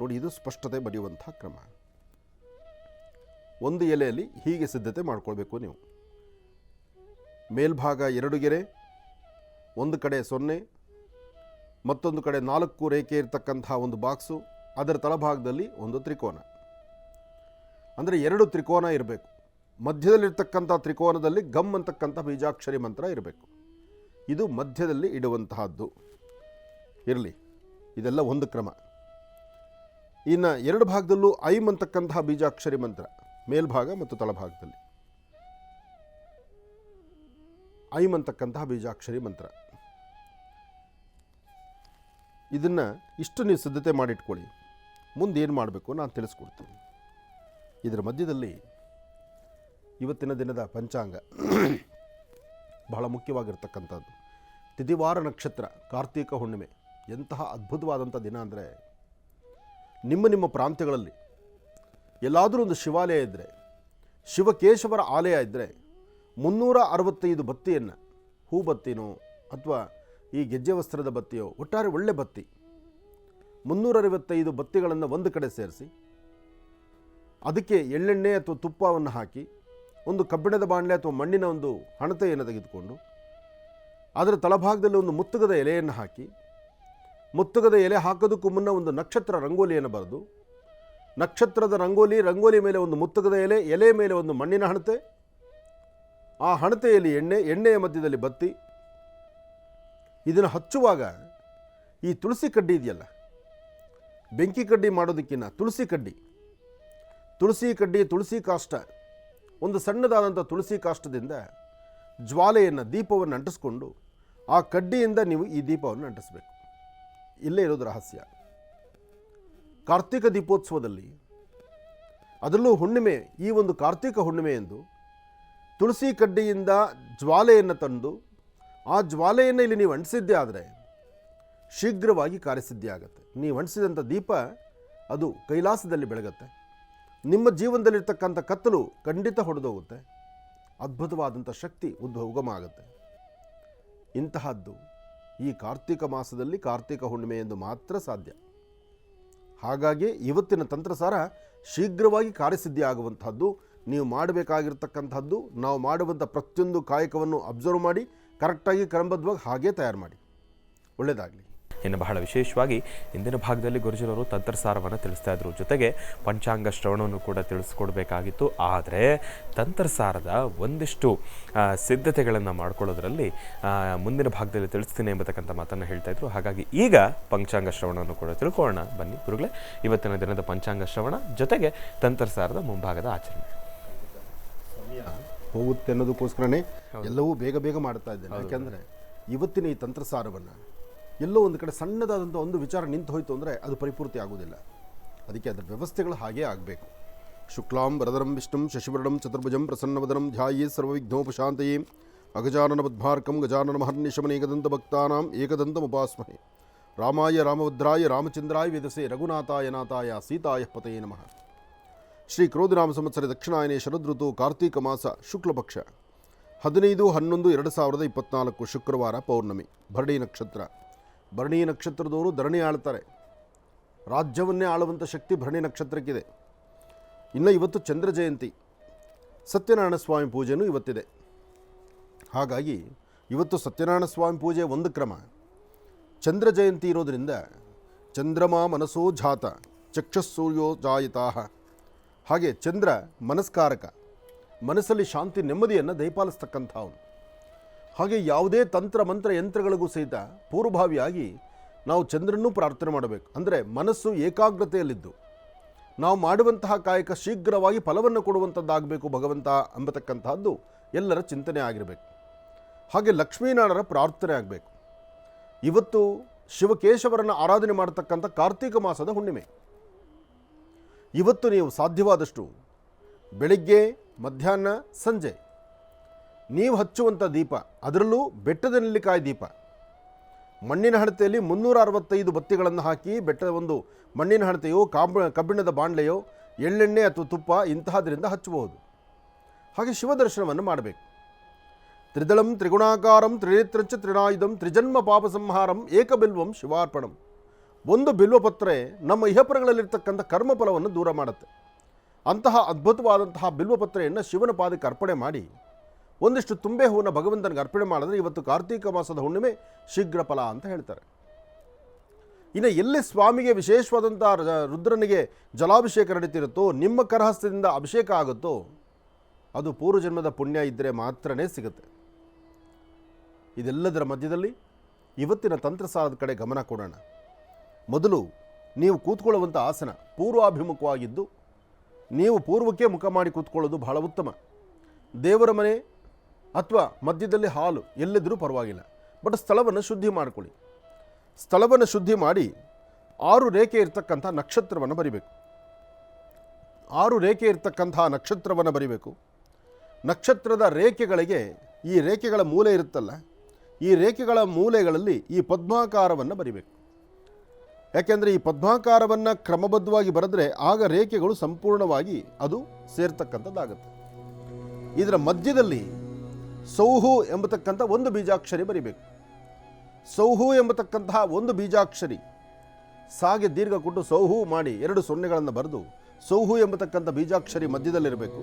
ನೋಡಿ, ಇದು ಸ್ಪಷ್ಟತೆ ಬರೆಯುವಂಥ ಕ್ರಮ. ಒಂದು ಎಲೆಯಲ್ಲಿ ಹೀಗೆ ಸಿದ್ಧತೆ ಮಾಡ್ಕೊಳ್ಬೇಕು ನೀವು. ಮೇಲ್ಭಾಗ 2 ಗೆರೆ, ಒಂದು ಕಡೆ 0, ಮತ್ತೊಂದು ಕಡೆ 4 ರೇಖೆ ಇರತಕ್ಕಂಥ ಒಂದು ಬಾಕ್ಸು, ಅದರ ತಳಭಾಗದಲ್ಲಿ ಒಂದು ತ್ರಿಕೋನ. ಅಂದರೆ 2 ತ್ರಿಕೋನ ಇರಬೇಕು. ಮಧ್ಯದಲ್ಲಿರ್ತಕ್ಕಂಥ ತ್ರಿಕೋನದಲ್ಲಿ ಗಮ್ ಅಂತಕ್ಕಂಥ ಬೀಜಾಕ್ಷರಿ ಮಂತ್ರ ಇರಬೇಕು. ಇದು ಮಧ್ಯದಲ್ಲಿ ಇಡುವಂತಹದ್ದು ಇರಲಿ. ಇದೆಲ್ಲ ಒಂದು ಕ್ರಮ. ಇನ್ನು 2 ಭಾಗದಲ್ಲೂ ಐಮ್ ಅಂತಕ್ಕಂತಹ ಬೀಜಾಕ್ಷರಿ ಮಂತ್ರ ಮೇಲ್ಭಾಗ ಮತ್ತು ತಳಭಾಗದಲ್ಲಿ ಐಮ್ ಅಂತಕ್ಕಂತಹ ಬೀಜಾಕ್ಷರಿ ಮಂತ್ರ. ಇದನ್ನು ಇಷ್ಟು ನೀವು ಸಿದ್ಧತೆ ಮಾಡಿಟ್ಕೊಳ್ಳಿ. ಮುಂದೆ ಏನು ಮಾಡಬೇಕು ನಾನು ತಿಳಿಸ್ಕೊಡ್ತೀನಿ. ಇದರ ಮಧ್ಯದಲ್ಲಿ ಇವತ್ತಿನ ದಿನದ ಪಂಚಾಂಗ ಬಹಳ ಮುಖ್ಯವಾಗಿರ್ತಕ್ಕಂಥದ್ದು. ತಿಥಿವಾರ ನಕ್ಷತ್ರ, ಕಾರ್ತೀಕ ಹುಣ್ಣಿಮೆ. ಎಂತಹ ಅದ್ಭುತವಾದಂಥ ದಿನ ಅಂದರೆ, ನಿಮ್ಮ ಪ್ರಾಂತ್ಯಗಳಲ್ಲಿ ಎಲ್ಲಾದರೂ ಒಂದು ಶಿವಾಲಯ ಇದ್ದರೆ, ಶಿವಕೇಶವರ ಆಲಯ ಇದ್ದರೆ 365 ಬತ್ತಿಯನ್ನು, ಹೂ ಬತ್ತಿನೋ ಅಥವಾ ಈ ಗೆಜ್ಜೆ ವಸ್ತ್ರದ ಬತ್ತಿಯೋ, ಒಟ್ಟಾರೆ ಒಳ್ಳೆ ಬತ್ತಿ 365 ಬತ್ತಿಗಳನ್ನು ಒಂದು ಕಡೆ ಸೇರಿಸಿ ಅದಕ್ಕೆ ಎಳ್ಳೆಣ್ಣೆ ಅಥವಾ ತುಪ್ಪವನ್ನು ಹಾಕಿ ಒಂದು ಕಬ್ಬಿಣದ ಬಾಣಲೆ ಅಥವಾ ಮಣ್ಣಿನ ಒಂದು ಹಣತೆಯನ್ನು ತೆಗೆದುಕೊಂಡು ಅದರ ತಳಭಾಗದಲ್ಲಿ ಒಂದು ಮುತ್ತುಗದ ಎಲೆಯನ್ನು ಹಾಕಿ, ಮುತ್ತುಗದ ಎಲೆ ಹಾಕೋದಕ್ಕೂ ಮುನ್ನ ಒಂದು ನಕ್ಷತ್ರ ರಂಗೋಲಿಯನ್ನು ಬರೆದು, ನಕ್ಷತ್ರದ ರಂಗೋಲಿ ಮೇಲೆ ಒಂದು ಮುತ್ತುಗದ ಎಲೆ, ಎಲೆ ಮೇಲೆ ಒಂದು ಮಣ್ಣಿನ ಹಣತೆ, ಆ ಹಣತೆಯಲ್ಲಿ ಎಣ್ಣೆಯ ಮಧ್ಯದಲ್ಲಿ ಬತ್ತಿ. ಇದನ್ನು ಹಚ್ಚುವಾಗ ಈ ತುಳಸಿ ಕಡ್ಡಿ ಇದೆಯಲ್ಲ, ಬೆಂಕಿ ಕಡ್ಡಿ ಮಾಡೋದಕ್ಕಿಂತ ತುಳಸಿ ಕಡ್ಡಿ, ತುಳಸಿ ಕಾಷ್ಟ, ಒಂದು ಸಣ್ಣದಾದಂಥ ತುಳಸಿ ಕಾಷ್ಟದಿಂದ ಜ್ವಾಲೆಯನ್ನು, ದೀಪವನ್ನು ಅಂಟಿಸ್ಕೊಂಡು ಆ ಕಡ್ಡಿಯಿಂದ ನೀವು ಈ ದೀಪವನ್ನು ಅಂಟಿಸಬೇಕು. ಇಲ್ಲೇ ಇರೋದು ರಹಸ್ಯ. ಕಾರ್ತಿಕ ದೀಪೋತ್ಸವದಲ್ಲಿ, ಅದರಲ್ಲೂ ಹುಣ್ಣಿಮೆ, ಈ ಒಂದು ಕಾರ್ತಿಕ ಹುಣ್ಣಿಮೆ ಎಂದು ತುಳಸಿ ಕಡ್ಡಿಯಿಂದ ಜ್ವಾಲೆಯನ್ನು ತಂದು ಆ ಜ್ವಾಲೆಯನ್ನು ಇಲ್ಲಿ ನೀವು ಅಂಟಿಸಿದ್ದೇ ಆದರೆ ಶೀಘ್ರವಾಗಿ ಕಾರ್ಯಸಿದ್ಧಿ ಆಗುತ್ತೆ. ನೀವು ಅಂಟಿಸಿದಂಥ ದೀಪ ಅದು ಕೈಲಾಸದಲ್ಲಿ ಬೆಳಗುತ್ತೆ. ನಿಮ್ಮ ಜೀವನದಲ್ಲಿರ್ತಕ್ಕಂಥ ಕತ್ತಲು ಖಂಡಿತ ಹೊಡೆದೋಗುತ್ತೆ. ಅದ್ಭುತವಾದಂಥ ಶಕ್ತಿ ಉಗಮ ಆಗುತ್ತೆ. ಇಂತಹದ್ದು ಈ ಕಾರ್ತಿಕ ಮಾಸದಲ್ಲಿ ಕಾರ್ತಿಕ ಹುಣ್ಣಿಮೆ ಎಂದು ಮಾತ್ರ ಸಾಧ್ಯ. ಹಾಗಾಗಿ ಇವತ್ತಿನ ತಂತ್ರಸಾರ ಶೀಘ್ರವಾಗಿ ಕಾರ್ಯಸಿದ್ಧಿ ಆಗುವಂತಹದ್ದು. ನೀವು ಮಾಡಬೇಕಾಗಿರ್ತಕ್ಕಂಥದ್ದು, ನಾವು ಮಾಡುವಂಥ ಪ್ರತಿಯೊಂದು ಕಾಯಕವನ್ನು ಅಬ್ಸರ್ವ್ ಮಾಡಿ ಕರೆಕ್ಟಾಗಿ ಕ್ರಮಬದ್ಧವಾಗಿ ಹಾಗೇ ತಯಾರು ಮಾಡಿ. ಒಳ್ಳೆಯದಾಗಲಿ. ಇನ್ನು ಬಹಳ ವಿಶೇಷವಾಗಿ ಇಂದಿನ ಭಾಗದಲ್ಲಿ ಗುರುಜಿರವರು ತಂತ್ರಸಾರವನ್ನು ತಿಳಿಸ್ತಾ ಇದ್ರು, ಜೊತೆಗೆ ಪಂಚಾಂಗ ಶ್ರವಣವನ್ನು ಕೂಡ ತಿಳಿಸ್ಕೊಡ್ಬೇಕಾಗಿತ್ತು. ಆದರೆ ತಂತ್ರಸಾರದ ಒಂದಿಷ್ಟು ಸಿದ್ಧತೆಗಳನ್ನು ಮಾಡ್ಕೊಳ್ಳೋದ್ರಲ್ಲಿ ಮುಂದಿನ ಭಾಗದಲ್ಲಿ ತಿಳಿಸ್ತೀನಿ ಎಂಬತಕ್ಕಂಥ ಮಾತನ್ನು ಹೇಳ್ತಾ ಇದ್ರು. ಹಾಗಾಗಿ ಈಗ ಪಂಚಾಂಗ ಶ್ರವಣವನ್ನು ಕೂಡ ತಿಳ್ಕೊಳ್ಳೋಣ ಬನ್ನಿ ಗುರುಗಳೇ. ಇವತ್ತಿನ ದಿನದ ಪಂಚಾಂಗ ಶ್ರವಣ ಜೊತೆಗೆ ತಂತ್ರಸಾರದ ಮುಂಭಾಗದ ಆಚರಣೆ. ಸಮಯ ಹೋಗುತ್ತೆ ಅನ್ನೋದಕ್ಕೋಸ್ಕರನೇ ಎಲ್ಲವೂ ಬೇಗ ಮಾಡ್ತಾ ಇದ್ದೇನೆ. ಯಾಕೆಂದರೆ ಇವತ್ತಿನ ಈ ತಂತ್ರಸಾರವನ್ನು ಎಲ್ಲೋ ಒಂದು ಕಡೆ ಸಣ್ಣದಾದಂಥ ಒಂದು ವಿಚಾರ ನಿಂತು ಹೋಯಿತು ಅಂದರೆ ಅದು ಪರಿಪೂರ್ತಿ ಆಗುವುದಿಲ್ಲ. ಅದಕ್ಕೆ ಅದರ ವ್ಯವಸ್ಥೆಗಳು ಹಾಗೇ ಆಗಬೇಕು. ಶುಕ್ಲಾಂ ವರದರಂ ವಿಷ್ಣುಂ ಶಶಿವರ್ಣಂ ಚತುರ್ಭುಜಂ ಪ್ರಸನ್ನವದನಂ ಧ್ಯಾಯೇ ಸರ್ವವಿಘ್ನೋಪಶಾಂತಯೇ ಅಗಜಾನನ ಪದ್ಮಾರ್ಕಂ ಗಜಾನನ ಮಹರ್ನಿಶಮನ ಏಕದಂತ ಭಕ್ತಾನಾಂ ಏಕದಂತಮುಪಾಸ್ಮಹೇ ರಾಮಾಯ ರಾಮಭದ್ರಾಯ ರಾಮಚಂದ್ರಾಯ ವೇದಸೆ ರಘುನಾಥಾಯ ನಾಥಾಯ ಸೀತಾಯ ಪತಯೇ ನಮಃ. ಶ್ರೀ ಕ್ರೋಧಿನಾಮ ಸಂವತ್ಸರ ದಕ್ಷಿಣಾಯನೇ ಶರದೃತು ಕಾರ್ತೀಕ ಮಾಸ ಶುಕ್ಲಪಕ್ಷ 15/11/2024 ಶುಕ್ರವಾರ ಪೌರ್ಣಮಿ. ಭರಣಿ ನಕ್ಷತ್ರ. ಭರಣಿ ನಕ್ಷತ್ರದವರು ಧರಣಿ ಆಳ್ತಾರೆ. ರಾಜ್ಯವನ್ನೇ ಆಳುವಂಥ ಶಕ್ತಿ ಭರಣಿ ನಕ್ಷತ್ರಕ್ಕಿದೆ. ಇನ್ನು ಇವತ್ತು ಚಂದ್ರ ಜಯಂತಿ, ಸತ್ಯನಾರಾಯಣ ಸ್ವಾಮಿ ಪೂಜೆಯೂ ಇವತ್ತಿದೆ. ಹಾಗಾಗಿ ಇವತ್ತು ಸತ್ಯನಾರಾಯಣ ಸ್ವಾಮಿ ಪೂಜೆ ಒಂದು ಕ್ರಮ. ಚಂದ್ರ ಜಯಂತಿ ಇರೋದರಿಂದ ಚಂದ್ರಮಾ ಮನಸೋ ಜಾತ ಚಕ್ಷುಸೂರ್ಯೋ ಜಾಯಿತಾಹ. ಹಾಗೆ ಚಂದ್ರ ಮನಸ್ಕಾರಕ, ಮನಸ್ಸಲ್ಲಿ ಶಾಂತಿ ನೆಮ್ಮದಿಯನ್ನು ದಯಪಾಲಿಸ್ತಕ್ಕಂಥವನು. ಹಾಗೆ ಯಾವುದೇ ತಂತ್ರ ಮಂತ್ರ ಯಂತ್ರಗಳಿಗೂ ಸಹಿತ ಪೂರ್ವಭಾವಿಯಾಗಿ ನಾವು ಚಂದ್ರನೂ ಪ್ರಾರ್ಥನೆ ಮಾಡಬೇಕು. ಅಂದರೆ ಮನಸ್ಸು ಏಕಾಗ್ರತೆಯಲ್ಲಿದ್ದು ನಾವು ಮಾಡುವಂತಹ ಕಾಯಕ ಶೀಘ್ರವಾಗಿ ಫಲವನ್ನು ಕೊಡುವಂಥದ್ದಾಗಬೇಕು ಭಗವಂತ ಎಂಬತಕ್ಕಂತಹದ್ದು ಎಲ್ಲರ ಚಿಂತನೆ ಆಗಿರಬೇಕು. ಹಾಗೆ ಲಕ್ಷ್ಮೀನಾರಾಯಣರ ಪ್ರಾರ್ಥನೆ ಆಗಬೇಕು. ಇವತ್ತು ಶಿವಕೇಶವರನ್ನು ಆರಾಧನೆ ಮಾಡತಕ್ಕಂಥ ಕಾರ್ತೀಕ ಮಾಸದ ಹುಣ್ಣಿಮೆ. ಇವತ್ತು ನೀವು ಸಾಧ್ಯವಾದಷ್ಟು ಬೆಳಿಗ್ಗೆ, ಮಧ್ಯಾಹ್ನ, ಸಂಜೆ ನೀವು ಹಚ್ಚುವಂಥ ದೀಪ, ಅದರಲ್ಲೂ ಬೆಟ್ಟದ ನೆಲ್ಲಿಕಾಯಿ ದೀಪ, ಮಣ್ಣಿನ ಹಣತೆಯಲ್ಲಿ 365 ಬತ್ತಿಗಳನ್ನು ಹಾಕಿ, ಬೆಟ್ಟದ ಒಂದು ಮಣ್ಣಿನ ಹಣತೆಯೋ ಕಬ್ಬಿಣದ ಬಾಣಲೆಯೋ ಎಳ್ಳೆಣ್ಣೆ ಅಥವಾ ತುಪ್ಪ ಇಂತಹದರಿಂದ ಹಚ್ಚಬಹುದು. ಹಾಗೆ ಶಿವದರ್ಶನವನ್ನು ಮಾಡಬೇಕು. ತ್ರಿದಳಂ ತ್ರಿಗುಣಾಕಾರಂ ತ್ರಿನೇತ್ರಂಚ ತ್ರಿನಾಯುಧಂ ತ್ರಿಜನ್ಮ ಪಾಪ ಸಂಹಾರಂ ಏಕಬಿಲ್ವಂ ಶಿವಾರ್ಪಣಂ. ಒಂದು ಬಿಲ್ವಪತ್ರೆ ನಮ್ಮ ಇಹಪರಗಳಲ್ಲಿರ್ತಕ್ಕಂಥ ಕರ್ಮಫಲವನ್ನು ದೂರ ಮಾಡುತ್ತೆ. ಅಂತಹ ಅದ್ಭುತವಾದಂತಹ ಬಿಲ್ವಪತ್ರೆಯನ್ನು ಶಿವನ ಪಾದಕ್ಕೆ ಅರ್ಪಣೆ ಮಾಡಿ ಒಂದಿಷ್ಟು ತುಂಬೆ ಹೂವನ್ನು ಭಗವಂತನಿಗೆ ಅರ್ಪಣೆ ಮಾಡಿದ್ರೆ ಇವತ್ತು ಕಾರ್ತೀಕ ಮಾಸದ ಹುಣ್ಣಿಮೆ ಶೀಘ್ರ ಫಲ ಅಂತ ಹೇಳ್ತಾರೆ. ಇನ್ನು ಎಲ್ಲಿ ಸ್ವಾಮಿಗೆ ವಿಶೇಷವಾದಂಥ ರುದ್ರನಿಗೆ ಜಲಾಭಿಷೇಕ ನಡೀತಿರುತ್ತೋ, ನಿಮ್ಮ ಕರಹಸ್ತದಿಂದ ಅಭಿಷೇಕ ಆಗುತ್ತೋ, ಅದು ಪೂರ್ವಜನ್ಮದ ಪುಣ್ಯ ಇದ್ದರೆ ಮಾತ್ರನೇ ಸಿಗುತ್ತೆ. ಇದೆಲ್ಲದರ ಮಧ್ಯದಲ್ಲಿ ಇವತ್ತಿನ ತಂತ್ರಸಾರದ ಕಡೆ ಗಮನ ಕೊಡೋಣ. ಮೊದಲು ನೀವು ಕೂತ್ಕೊಳ್ಳುವಂಥ ಆಸನ ಪೂರ್ವಾಭಿಮುಖವಾಗಿದ್ದು ನೀವು ಪೂರ್ವಕ್ಕೆ ಮುಖ ಮಾಡಿ ಕೂತ್ಕೊಳ್ಳೋದು ಬಹಳ ಉತ್ತಮ. ದೇವರ ಮನೆ ಅಥವಾ ಮಧ್ಯದಲ್ಲಿ ಹಾಲು ಎಲ್ಲಿದ್ದರೂ ಪರವಾಗಿಲ್ಲ, ಬಟ್ ಸ್ಥಳವನ್ನು ಶುದ್ಧಿ ಮಾಡಿಕೊಳ್ಳಿ. ಸ್ಥಳವನ್ನು ಶುದ್ಧಿ ಮಾಡಿ 6 ರೇಖೆ ಇರ್ತಕ್ಕಂಥ ನಕ್ಷತ್ರವನ್ನು ಬರಿಬೇಕು. 6 ರೇಖೆ ಇರ್ತಕ್ಕಂತಹ ನಕ್ಷತ್ರವನ್ನು ಬರಿಬೇಕು. ನಕ್ಷತ್ರದ ರೇಖೆಗಳಿಗೆ, ಈ ರೇಖೆಗಳ ಮೂಲೆ ಇರುತ್ತಲ್ಲ, ಈ ರೇಖೆಗಳ ಮೂಲೆಗಳಲ್ಲಿ ಈ ಪದ್ಮಾಕಾರವನ್ನು ಬರಿಬೇಕು. ಯಾಕೆಂದರೆ ಈ ಪದ್ಮಾಕಾರವನ್ನು ಕ್ರಮಬದ್ಧವಾಗಿ ಬರೆದ್ರೆ ಆಗ ರೇಖೆಗಳು ಸಂಪೂರ್ಣವಾಗಿ ಅದು ಸೇರ್ತಕ್ಕಂಥದ್ದಾಗುತ್ತೆ. ಇದರ ಮಧ್ಯದಲ್ಲಿ ಸೌಹು ಎಂಬತಕ್ಕಂಥ ಒಂದು ಬೀಜಾಕ್ಷರಿ ಬರಿಬೇಕು. ಸೌಹು ಎಂಬತಕ್ಕಂತಹ ಒಂದು ಬೀಜಾಕ್ಷರಿ ಸಾಗೆ ದೀರ್ಘ ಕೊಟ್ಟು ಸೌಹು ಮಾಡಿ 2 ಸೊನ್ನೆಗಳನ್ನು ಬರೆದು ಸೌಹು ಎಂಬತಕ್ಕಂಥ ಬೀಜಾಕ್ಷರಿ ಮಧ್ಯದಲ್ಲಿರಬೇಕು.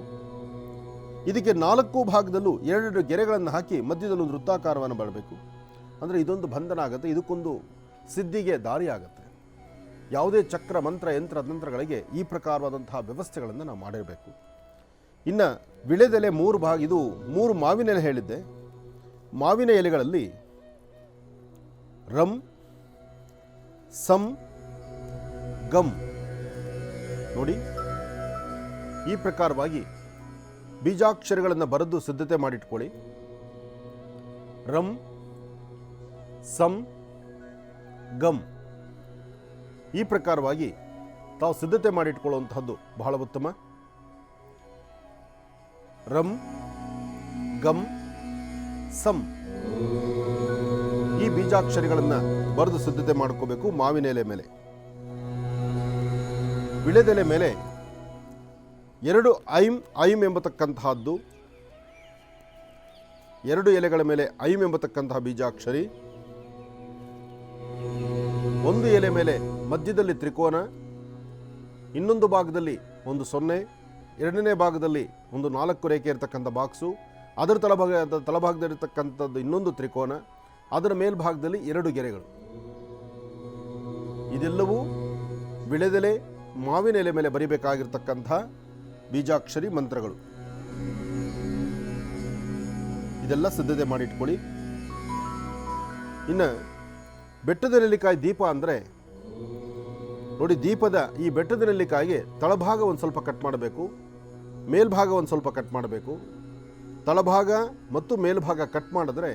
ಇದಕ್ಕೆ 4 ಭಾಗದಲ್ಲೂ 2 ಗೆರೆಗಳನ್ನು ಹಾಕಿ ಮಧ್ಯದಲ್ಲೂ ಒಂದು ವೃತ್ತಾಕಾರವನ್ನು ಬರಬೇಕು. ಅಂದರೆ ಇದೊಂದು ಬಂಧನ ಆಗುತ್ತೆ, ಇದಕ್ಕೊಂದು ಸಿದ್ಧಿಗೆ ದಾರಿ ಆಗುತ್ತೆ. ಯಾವುದೇ ಚಕ್ರ, ಮಂತ್ರ, ಯಂತ್ರ, ತಂತ್ರಗಳಿಗೆ ಈ ಪ್ರಕಾರವಾದಂತಹ ವ್ಯವಸ್ಥೆಗಳನ್ನು ನಾವು ಮಾಡಿರಬೇಕು. ಇನ್ನು ವಿಳೆದೆಲೆ 3 ಭಾಗ, ಇದು 3 ಮಾವಿನ ಎಲೆ ಹೇಳಿದ್ದೆ. ಮಾವಿನ ಎಲೆಗಳಲ್ಲಿ ರಂ, ಸಂ, ಗಮ್ ನೋಡಿ ಈ ಪ್ರಕಾರವಾಗಿ ಬೀಜಾಕ್ಷರಗಳನ್ನು ಬರೆದು ಸಿದ್ಧತೆ ಮಾಡಿಟ್ಕೊಳ್ಳಿ. ರಂ, ಸಂ, ಗಮ್ ಈ ಪ್ರಕಾರವಾಗಿ ತಾವು ಸಿದ್ಧತೆ ಮಾಡಿಟ್ಕೊಳ್ಳುವಂತಹದ್ದು ಬಹಳ ಉತ್ತಮ. ರಂ, ಗಮ್, ಸಂ ಈ ಬೀಜಾಕ್ಷರಿಗಳನ್ನು ಬರೆದು ಸಿದ್ಧತೆ ಮಾಡ್ಕೋಬೇಕು. ಮಾವಿನ ಎಲೆ ಮೇಲೆ, ವಿಳೆದೆಲೆ ಮೇಲೆ 2 ಐಂ ಎಂಬತಕ್ಕಂತಹದ್ದು, 2 ಎಲೆಗಳ ಮೇಲೆ ಐಂ ಎಂಬತಕ್ಕಂತಹ ಬೀಜಾಕ್ಷರಿ, 1 ಎಲೆ ಮೇಲೆ ಮಧ್ಯದಲ್ಲಿ ತ್ರಿಕೋನ, ಇನ್ನೊಂದು ಭಾಗದಲ್ಲಿ ಒಂದು 0, 2ನೇ ಭಾಗದಲ್ಲಿ ಒಂದು 4 ರೇಖೆ ಇರತಕ್ಕಂಥ ಬಾಕ್ಸು, ಅದರ ತಳಭಾಗದಲ್ಲಿರ್ತಕ್ಕಂಥದ್ದು ಇನ್ನೊಂದು ತ್ರಿಕೋನ, ಅದರ ಮೇಲ್ಭಾಗದಲ್ಲಿ 2 ಗೆರೆಗಳು. ಇದೆಲ್ಲವೂ ವಿಳೆದೆಲೆ, ಮಾವಿನ ಎಲೆ ಮೇಲೆ ಬರಿಬೇಕಾಗಿರ್ತಕ್ಕಂಥ ಬೀಜಾಕ್ಷರಿ ಮಂತ್ರಗಳು. ಇದೆಲ್ಲ ಸಿದ್ಧತೆ ಮಾಡಿಟ್ಕೊಳ್ಳಿ. ಇನ್ನು ಬೆಟ್ಟದ ನೆಲ್ಲಿಕಾಯಿ ದೀಪ ಅಂದರೆ ನೋಡಿ, ದೀಪದ ಈ ಬೆಟ್ಟದ ನೆಲ್ಲಿಕಾಯಿಗೆ ತಳಭಾಗ ಒಂದು ಸ್ವಲ್ಪ ಕಟ್ ಮಾಡಬೇಕು, ಮೇಲ್ಭಾಗ ಒಂದು ಸ್ವಲ್ಪ ಕಟ್ ಮಾಡಬೇಕು. ತಳಭಾಗ ಮತ್ತು ಮೇಲ್ಭಾಗ ಕಟ್ ಮಾಡಿದ್ರೆ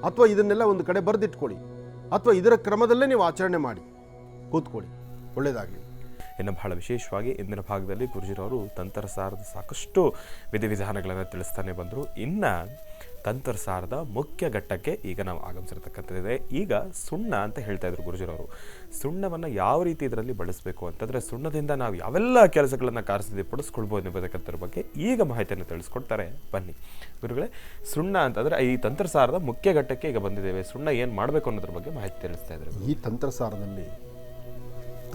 ಅಥವಾ ಇದನ್ನೆಲ್ಲ ಒಂದು ಕಡೆ ಬರೆದಿಟ್ಕೊಳ್ಳಿ, ಅಥವಾ ಇದರ ಕ್ರಮದಲ್ಲೇ ನೀವು ಆಚರಣೆ ಮಾಡಿ ಕೂತ್ಕೊಳ್ಳಿ. ಒಳ್ಳೆಯದಾಗಲಿ. ಇನ್ನು ಬಹಳ ವಿಶೇಷವಾಗಿ ಇಂದಿನ ಭಾಗದಲ್ಲಿ ಗುರುಜಿರವರು ತಂತ್ರಸಾರದ ಸಾಕಷ್ಟು ವಿಧಿವಿಧಾನಗಳನ್ನು ತಿಳಿಸ್ತಾನೆ ಬಂದರು. ಇನ್ನು ತಂತ್ರಸಾರದ ಮುಖ್ಯ ಘಟ್ಟಕ್ಕೆ ಈಗ ನಾವು ಆಗಮಿಸಿರ್ತಕ್ಕಂಥದ್ದಿದೆ. ಈಗ ಸುಣ್ಣ ಅಂತ ಹೇಳ್ತಾ ಇದ್ರು ಗುರುಜಿರವರು. ಸುಣ್ಣವನ್ನು ಯಾವ ರೀತಿ ಇದರಲ್ಲಿ ಬಳಸಬೇಕು ಅಂತಂದರೆ, ಸುಣ್ಣದಿಂದ ನಾವು ಯಾವೆಲ್ಲ ಕೆಲಸಗಳನ್ನು ಕಾರ್ಯಸಿದ್ಧಪಡಿಸ್ಕೊಳ್ಬೋದು ಎಂಬತಕ್ಕಂಥದ್ರ ಬಗ್ಗೆ ಈಗ ಮಾಹಿತಿಯನ್ನು ತಿಳಿಸ್ಕೊಡ್ತಾರೆ. ಬನ್ನಿ ಗುರುಗಳೇ, ಸುಣ್ಣ ಅಂತಂದರೆ ಈ ತಂತ್ರಸಾರದ ಮುಖ್ಯ ಘಟ್ಟಕ್ಕೆ ಈಗ ಬಂದಿದ್ದೇವೆ. ಸುಣ್ಣ ಏನು ಮಾಡಬೇಕು ಅನ್ನೋದ್ರ ಬಗ್ಗೆ ಮಾಹಿತಿ ತಿಳಿಸ್ತಾ ಇದ್ದಾರೆ. ಈ ತಂತ್ರಸಾರದಲ್ಲಿ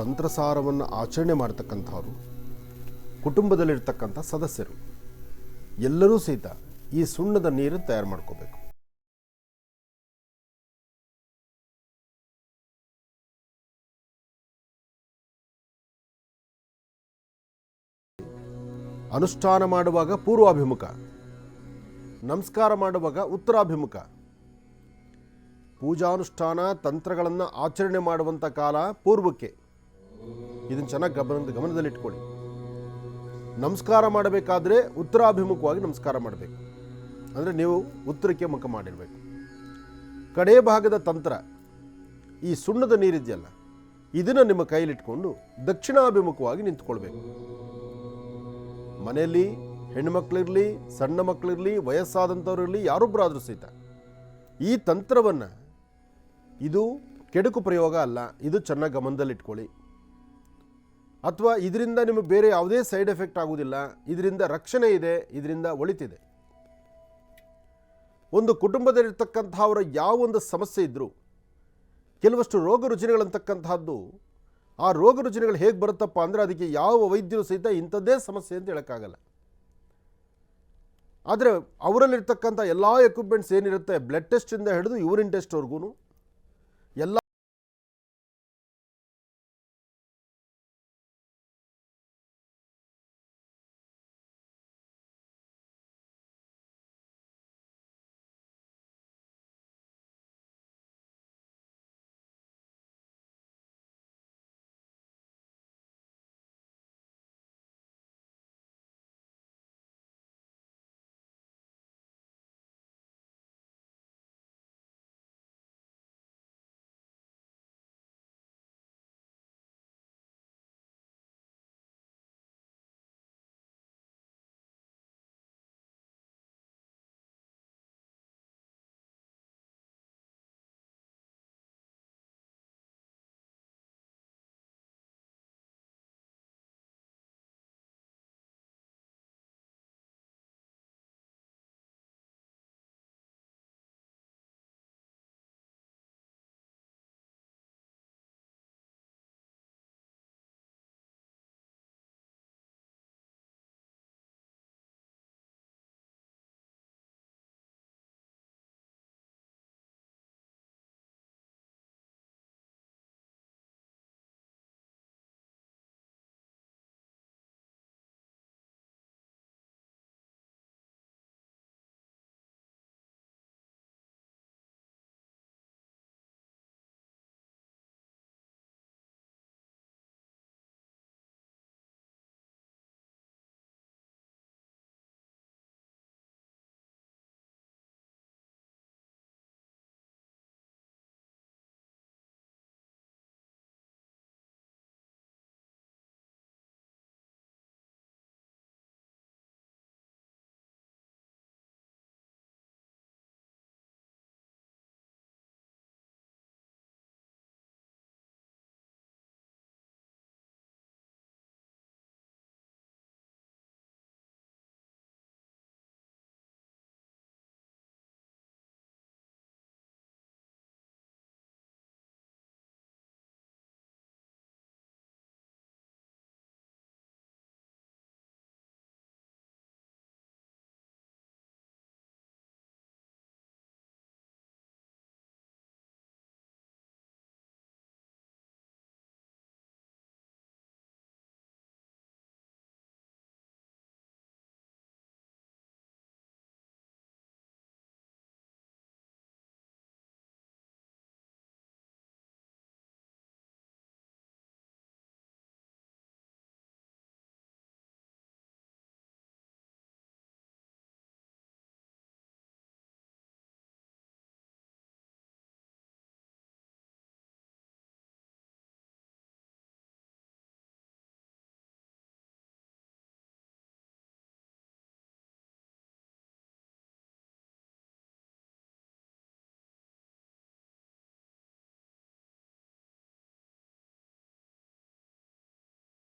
ತಂತ್ರಸಾರವನ್ನು ಆಚರಣೆ ಮಾಡತಕ್ಕಂಥವರು ಕುಟುಂಬದಲ್ಲಿರ್ತಕ್ಕಂಥ ಸದಸ್ಯರು ಎಲ್ಲರೂ ಸಹಿತ ಈ ಸುಣ್ಣದ ನೀರು ತಯಾರು ಮಾಡ್ಕೋಬೇಕು. ಅನುಷ್ಠಾನ ಮಾಡುವಾಗ ಪೂರ್ವಾಭಿಮುಖ, ನಮಸ್ಕಾರ ಮಾಡುವಾಗ ಉತ್ತರಾಭಿಮುಖ. ಪೂಜಾನುಷ್ಠಾನ ತಂತ್ರಗಳನ್ನು ಆಚರಣೆ ಮಾಡುವಂಥ ಕಾಲ ಪೂರ್ವಕ್ಕೆ. ಇದನ್ನು ಚೆನ್ನಾಗಿ ಗಮನದಲ್ಲಿಟ್ಕೊಳ್ಳಿ. ನಮಸ್ಕಾರ ಮಾಡಬೇಕಾದ್ರೆ ಉತ್ತರಾಭಿಮುಖವಾಗಿ ನಮಸ್ಕಾರ ಮಾಡಬೇಕು, ಅಂದರೆ ನೀವು ಉತ್ತರಕ್ಕೆ ಮುಖ ಮಾಡಿರಬೇಕು. ಕಡೇ ಭಾಗದ ತಂತ್ರ, ಈ ಸುಣ್ಣದ ನೀರಿದೆಯಲ್ಲ, ಇದನ್ನು ನಿಮ್ಮ ಕೈಲಿಟ್ಕೊಂಡು ದಕ್ಷಿಣಾಭಿಮುಖವಾಗಿ ನಿಂತ್ಕೊಳ್ಬೇಕು. ಮನೆಯಲ್ಲಿ ಹೆಣ್ಣುಮಕ್ಕಳಿರಲಿ, ಸಣ್ಣ ಮಕ್ಕಳಿರಲಿ, ವಯಸ್ಸಾದಂಥವ್ರಿರಲಿ, ಯಾರೊಬ್ಬರಾದರೂ ಸಹಿತ ಈ ತಂತ್ರವನ್ನು, ಇದು ಕೆಡುಕು ಪ್ರಯೋಗ ಅಲ್ಲ, ಇದು ಚೆನ್ನಾಗಿ ಗಮನದಲ್ಲಿಟ್ಕೊಳ್ಳಿ. ಅಥವಾ ಇದರಿಂದ ನಿಮಗೆ ಬೇರೆ ಯಾವುದೇ ಸೈಡ್ ಎಫೆಕ್ಟ್ ಆಗುವುದಿಲ್ಲ, ಇದರಿಂದ ರಕ್ಷಣೆ ಇದೆ, ಇದರಿಂದ ಒಳಿತಿದೆ. ಒಂದು ಕುಟುಂಬದಲ್ಲಿರ್ತಕ್ಕಂಥವರ ಯಾವ ಒಂದು ಸಮಸ್ಯೆ ಇದ್ದರೂ ಕೆಲವಷ್ಟು ರೋಗ ರುಜಿನಗಳಂತಕ್ಕಂಥದ್ದು, ಆ ರೋಗ ರುಜಿನಗಳು ಹೇಗೆ ಬರುತ್ತಪ್ಪ ಅಂದರೆ ಅದಕ್ಕೆ ಯಾವ ವೈದ್ಯರು ಸಹಿತ ಇಂಥದ್ದೇ ಸಮಸ್ಯೆ ಅಂತ ಹೇಳೋಕ್ಕಾಗಲ್ಲ. ಆದರೆ ಅವರಲ್ಲಿರ್ತಕ್ಕಂಥ ಎಲ್ಲ ಎಕ್ವಿಪ್ಮೆಂಟ್ಸ್ ಏನಿರುತ್ತೆ, ಬ್ಲಡ್ ಟೆಸ್ಟಿಂದ ಹಿಡಿದು ಯೂರಿನ್ ಟೆಸ್ಟ್ವರೆಗೂ ಎಲ್ಲ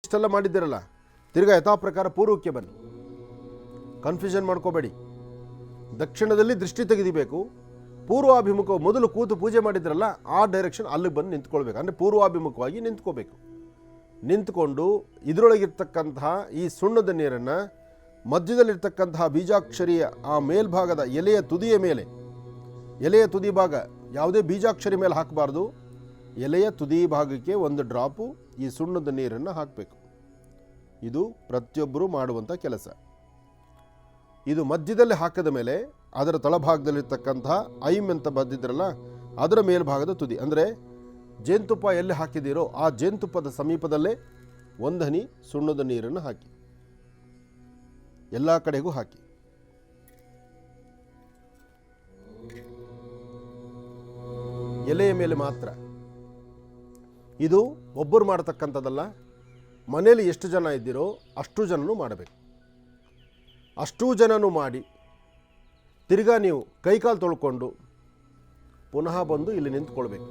ಇಷ್ಟೆಲ್ಲ ಮಾಡಿದ್ದೀರಲ್ಲ, ತಿರ್ಗಾ ಯಥಾ ಪ್ರಕಾರ ಪೂರ್ವಕ್ಕೆ ಬನ್ನಿ. ಕನ್ಫ್ಯೂಷನ್ ಮಾಡ್ಕೋಬೇಡಿ. ದಕ್ಷಿಣದಲ್ಲಿ ದೃಷ್ಟಿ ತೆಗೆದಿಬೇಕು. ಪೂರ್ವಾಭಿಮುಖ ಮೊದಲು ಕೂತು ಪೂಜೆ ಮಾಡಿದ್ರಲ್ಲ ಆ ಡೈರೆಕ್ಷನ್ ಅಲ್ಲಿಗೆ ಬಂದು ನಿಂತ್ಕೊಳ್ಬೇಕು. ಅಂದರೆ ಪೂರ್ವಾಭಿಮುಖವಾಗಿ ನಿಂತ್ಕೋಬೇಕು. ನಿಂತ್ಕೊಂಡು ಇದರೊಳಗಿರ್ತಕ್ಕಂತಹ ಈ ಸುಣ್ಣದ ನೀರನ್ನು ಮಧ್ಯದಲ್ಲಿರ್ತಕ್ಕಂತಹ ಬೀಜಾಕ್ಷರಿಯ ಆ ಮೇಲ್ಭಾಗದ ಎಲೆಯ ತುದಿಯ ಮೇಲೆ, ಎಲೆಯ ತುದಿ ಭಾಗ ಯಾವುದೇ ಬೀಜಾಕ್ಷರಿ ಮೇಲೆ ಹಾಕಬಾರ್ದು. ಎಲೆಯ ತುದಿ ಭಾಗಕ್ಕೆ ಒಂದು ಡ್ರಾಪು ಈ ಸುಣ್ಣದ ನೀರನ್ನು ಹಾಕಬೇಕು. ಇದು ಪ್ರತಿಯೊಬ್ಬರೂ ಮಾಡುವಂಥ ಕೆಲಸ. ಇದು ಮಧ್ಯದಲ್ಲಿ ಹಾಕಿದ ಮೇಲೆ ಅದರ ತಳಭಾಗದಲ್ಲಿರ್ತಕ್ಕಂತಹ ಐಮ್ ಅಂತ ಬದ್ದಿದ್ರಲ್ಲ ಅದರ ಮೇಲ್ಭಾಗದ ತುದಿ, ಅಂದರೆ ಜೇನುತುಪ್ಪ ಎಲ್ಲಿ ಹಾಕಿದ್ದೀರೋ ಆ ಜೇನುತುಪ್ಪದ ಸಮೀಪದಲ್ಲೇ ಒಂದು ಹನಿ ಸುಣ್ಣದ ನೀರನ್ನು ಹಾಕಿ. ಎಲ್ಲ ಕಡೆಗೂ ಹಾಕಿ. ಎಲೆಯ ಮೇಲೆ ಮಾತ್ರ. ಇದು ಒಬ್ಬರು ಮಾಡತಕ್ಕಂಥದ್ದಲ್ಲ. ಮನೆಯಲ್ಲಿ ಎಷ್ಟು ಜನ ಇದ್ದೀರೋ ಅಷ್ಟು ಜನನೂ ಮಾಡಬೇಕು. ಅಷ್ಟೂ ಜನನೂ ಮಾಡಿ ತಿರ್ಗಾ ನೀವು ಕೈಕಾಲು ತೊಳ್ಕೊಂಡು ಪುನಃ ಬಂದು ಇಲ್ಲಿ ನಿಂತ್ಕೊಳ್ಬೇಕು.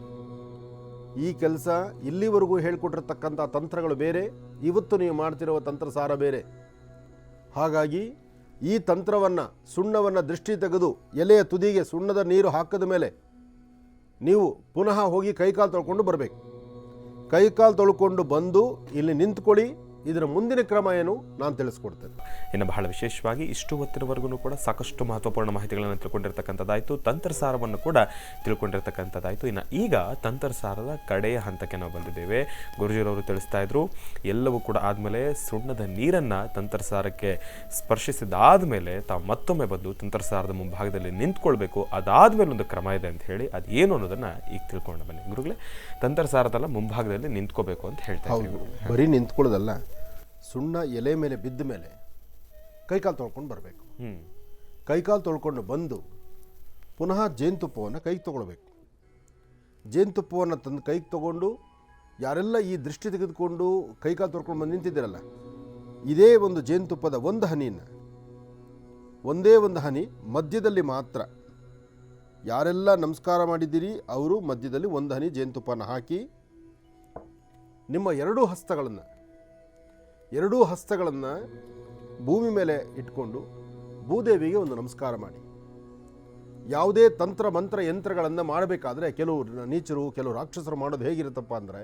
ಈ ಕೆಲಸ ಇಲ್ಲಿವರೆಗೂ ಹೇಳಿಕೊಟ್ಟಿರ್ತಕ್ಕಂಥ ತಂತ್ರಗಳು ಬೇರೆ, ಇವತ್ತು ನೀವು ಮಾಡ್ತಿರುವ ತಂತ್ರಸಾರ ಬೇರೆ. ಹಾಗಾಗಿ ಈ ತಂತ್ರವನ್ನು, ಸುಣ್ಣವನ್ನು ದೃಷ್ಟಿ ತೆಗೆದು ಎಲೆಯ ತುದಿಗೆ ಸುಣ್ಣದ ನೀರು ಹಾಕಿದ ಮೇಲೆ ನೀವು ಪುನಃ ಹೋಗಿ ಕೈಕಾಲು ತೊಳ್ಕೊಂಡು ಬರಬೇಕು. ಕೈಕಾಲು ತೊಳ್ಕೊಂಡು ಬಂದು ಇಲ್ಲಿ ನಿಂತ್ಕೊಳ್ಳಿ. ಇದರ ಮುಂದಿನ ಕ್ರಮ ಏನು ನಾನು ತಿಳಿಸ್ಕೊಡ್ತೇನೆ. ಇನ್ನು ಬಹಳ ವಿಶೇಷವಾಗಿ ಇಷ್ಟು ಹೊತ್ತಿನವರೆಗೂ ಕೂಡ ಸಾಕಷ್ಟು ಮಹತ್ವಪೂರ್ಣ ಮಾಹಿತಿಗಳನ್ನು ತಿಳ್ಕೊಂಡಿರ್ತಕ್ಕಂಥದ್ದಾಯಿತು, ತಂತ್ರಸಾರವನ್ನು ಕೂಡ ತಿಳ್ಕೊಂಡಿರ್ತಕ್ಕಂಥದ್ದಾಯಿತು. ಇನ್ನು ಈಗ ತಂತ್ರಸಾರದ ಕಡೆಯ ಹಂತಕ್ಕೆ ನಾವು ಬಂದಿದ್ದೇವೆ. ಗುರುಜಿರವರು ತಿಳಿಸ್ತಾ ಇದ್ರು, ಎಲ್ಲವೂ ಕೂಡ ಆದಮೇಲೆ ಸುಣ್ಣದ ನೀರನ್ನು ತಂತ್ರಸಾರಕ್ಕೆ ಸ್ಪರ್ಶಿಸಿದಾದ ಮೇಲೆ ತಾವು ಮತ್ತೊಮ್ಮೆ ಬಂದು ತಂತ್ರಸಾರದ ಮುಂಭಾಗದಲ್ಲಿ ನಿಂತ್ಕೊಳ್ಬೇಕು. ಅದಾದಮೇಲೆ ಒಂದು ಕ್ರಮ ಇದೆ ಅಂತ ಹೇಳಿ, ಅದೇನು ಅನ್ನೋದನ್ನು ಈಗ ತಿಳ್ಕೊಂಡು ಬನ್ನಿ. ಗುರುಗಳೇ, ತಂತ್ರಸಾರದಲ್ಲ ಮುಂಭಾಗದಲ್ಲಿ ನಿಂತ್ಕೋಬೇಕು ಅಂತ ಹೇಳ್ತಾ ಇದ್ದೀವಿ. ಬರೀ ನಿಂತ್ಕೊಳ್ಳೋದಲ್ಲ, ಸುಣ್ಣ ಎಲೆ ಮೇಲೆ ಬಿದ್ದ ಮೇಲೆ ಕೈಕಾಲು ತೊಳ್ಕೊಂಡು ಬರಬೇಕು. ಕೈಕಾಲು ತೊಳ್ಕೊಂಡು ಬಂದು ಪುನಃ ಜೇನುತುಪ್ಪವನ್ನು ಕೈಗೆ ತೊಗೊಳ್ಬೇಕು. ಜೇನುತುಪ್ಪವನ್ನು ತಂದು ಕೈಗೆ ತೊಗೊಂಡು ಯಾರೆಲ್ಲ ಈ ದೃಷ್ಟಿ ತೆಗೆದುಕೊಂಡು ಕೈಕಾಲು ತೊಳ್ಕೊಂಡು ಬಂದು ನಿಂತಿದ್ದೀರಲ್ಲ, ಇದೇ ಒಂದು ಜೇನುತುಪ್ಪದ ಒಂದು ಹನಿಯನ್ನು, ಒಂದೇ ಒಂದು ಹನಿ ಮಧ್ಯದಲ್ಲಿ ಮಾತ್ರ, ಯಾರೆಲ್ಲ ನಮಸ್ಕಾರ ಮಾಡಿದ್ದೀರಿ ಅವರು ಮಧ್ಯದಲ್ಲಿ ಒಂದು ಹನಿ ಜೇನುತುಪ್ಪನ ಹಾಕಿ ನಿಮ್ಮ ಎರಡೂ ಹಸ್ತಗಳನ್ನು ಭೂಮಿ ಮೇಲೆ ಇಟ್ಕೊಂಡು ಭೂದೇವಿಗೆ ಒಂದು ನಮಸ್ಕಾರ ಮಾಡಿ. ಯಾವುದೇ ತಂತ್ರ ಮಂತ್ರ ಯಂತ್ರಗಳನ್ನು ಮಾಡಬೇಕಾದ್ರೆ ಕೆಲವು ನೀಚರು, ಕೆಲವು ರಾಕ್ಷಸರು ಮಾಡೋದು ಹೇಗಿರುತ್ತಪ್ಪ ಅಂದರೆ,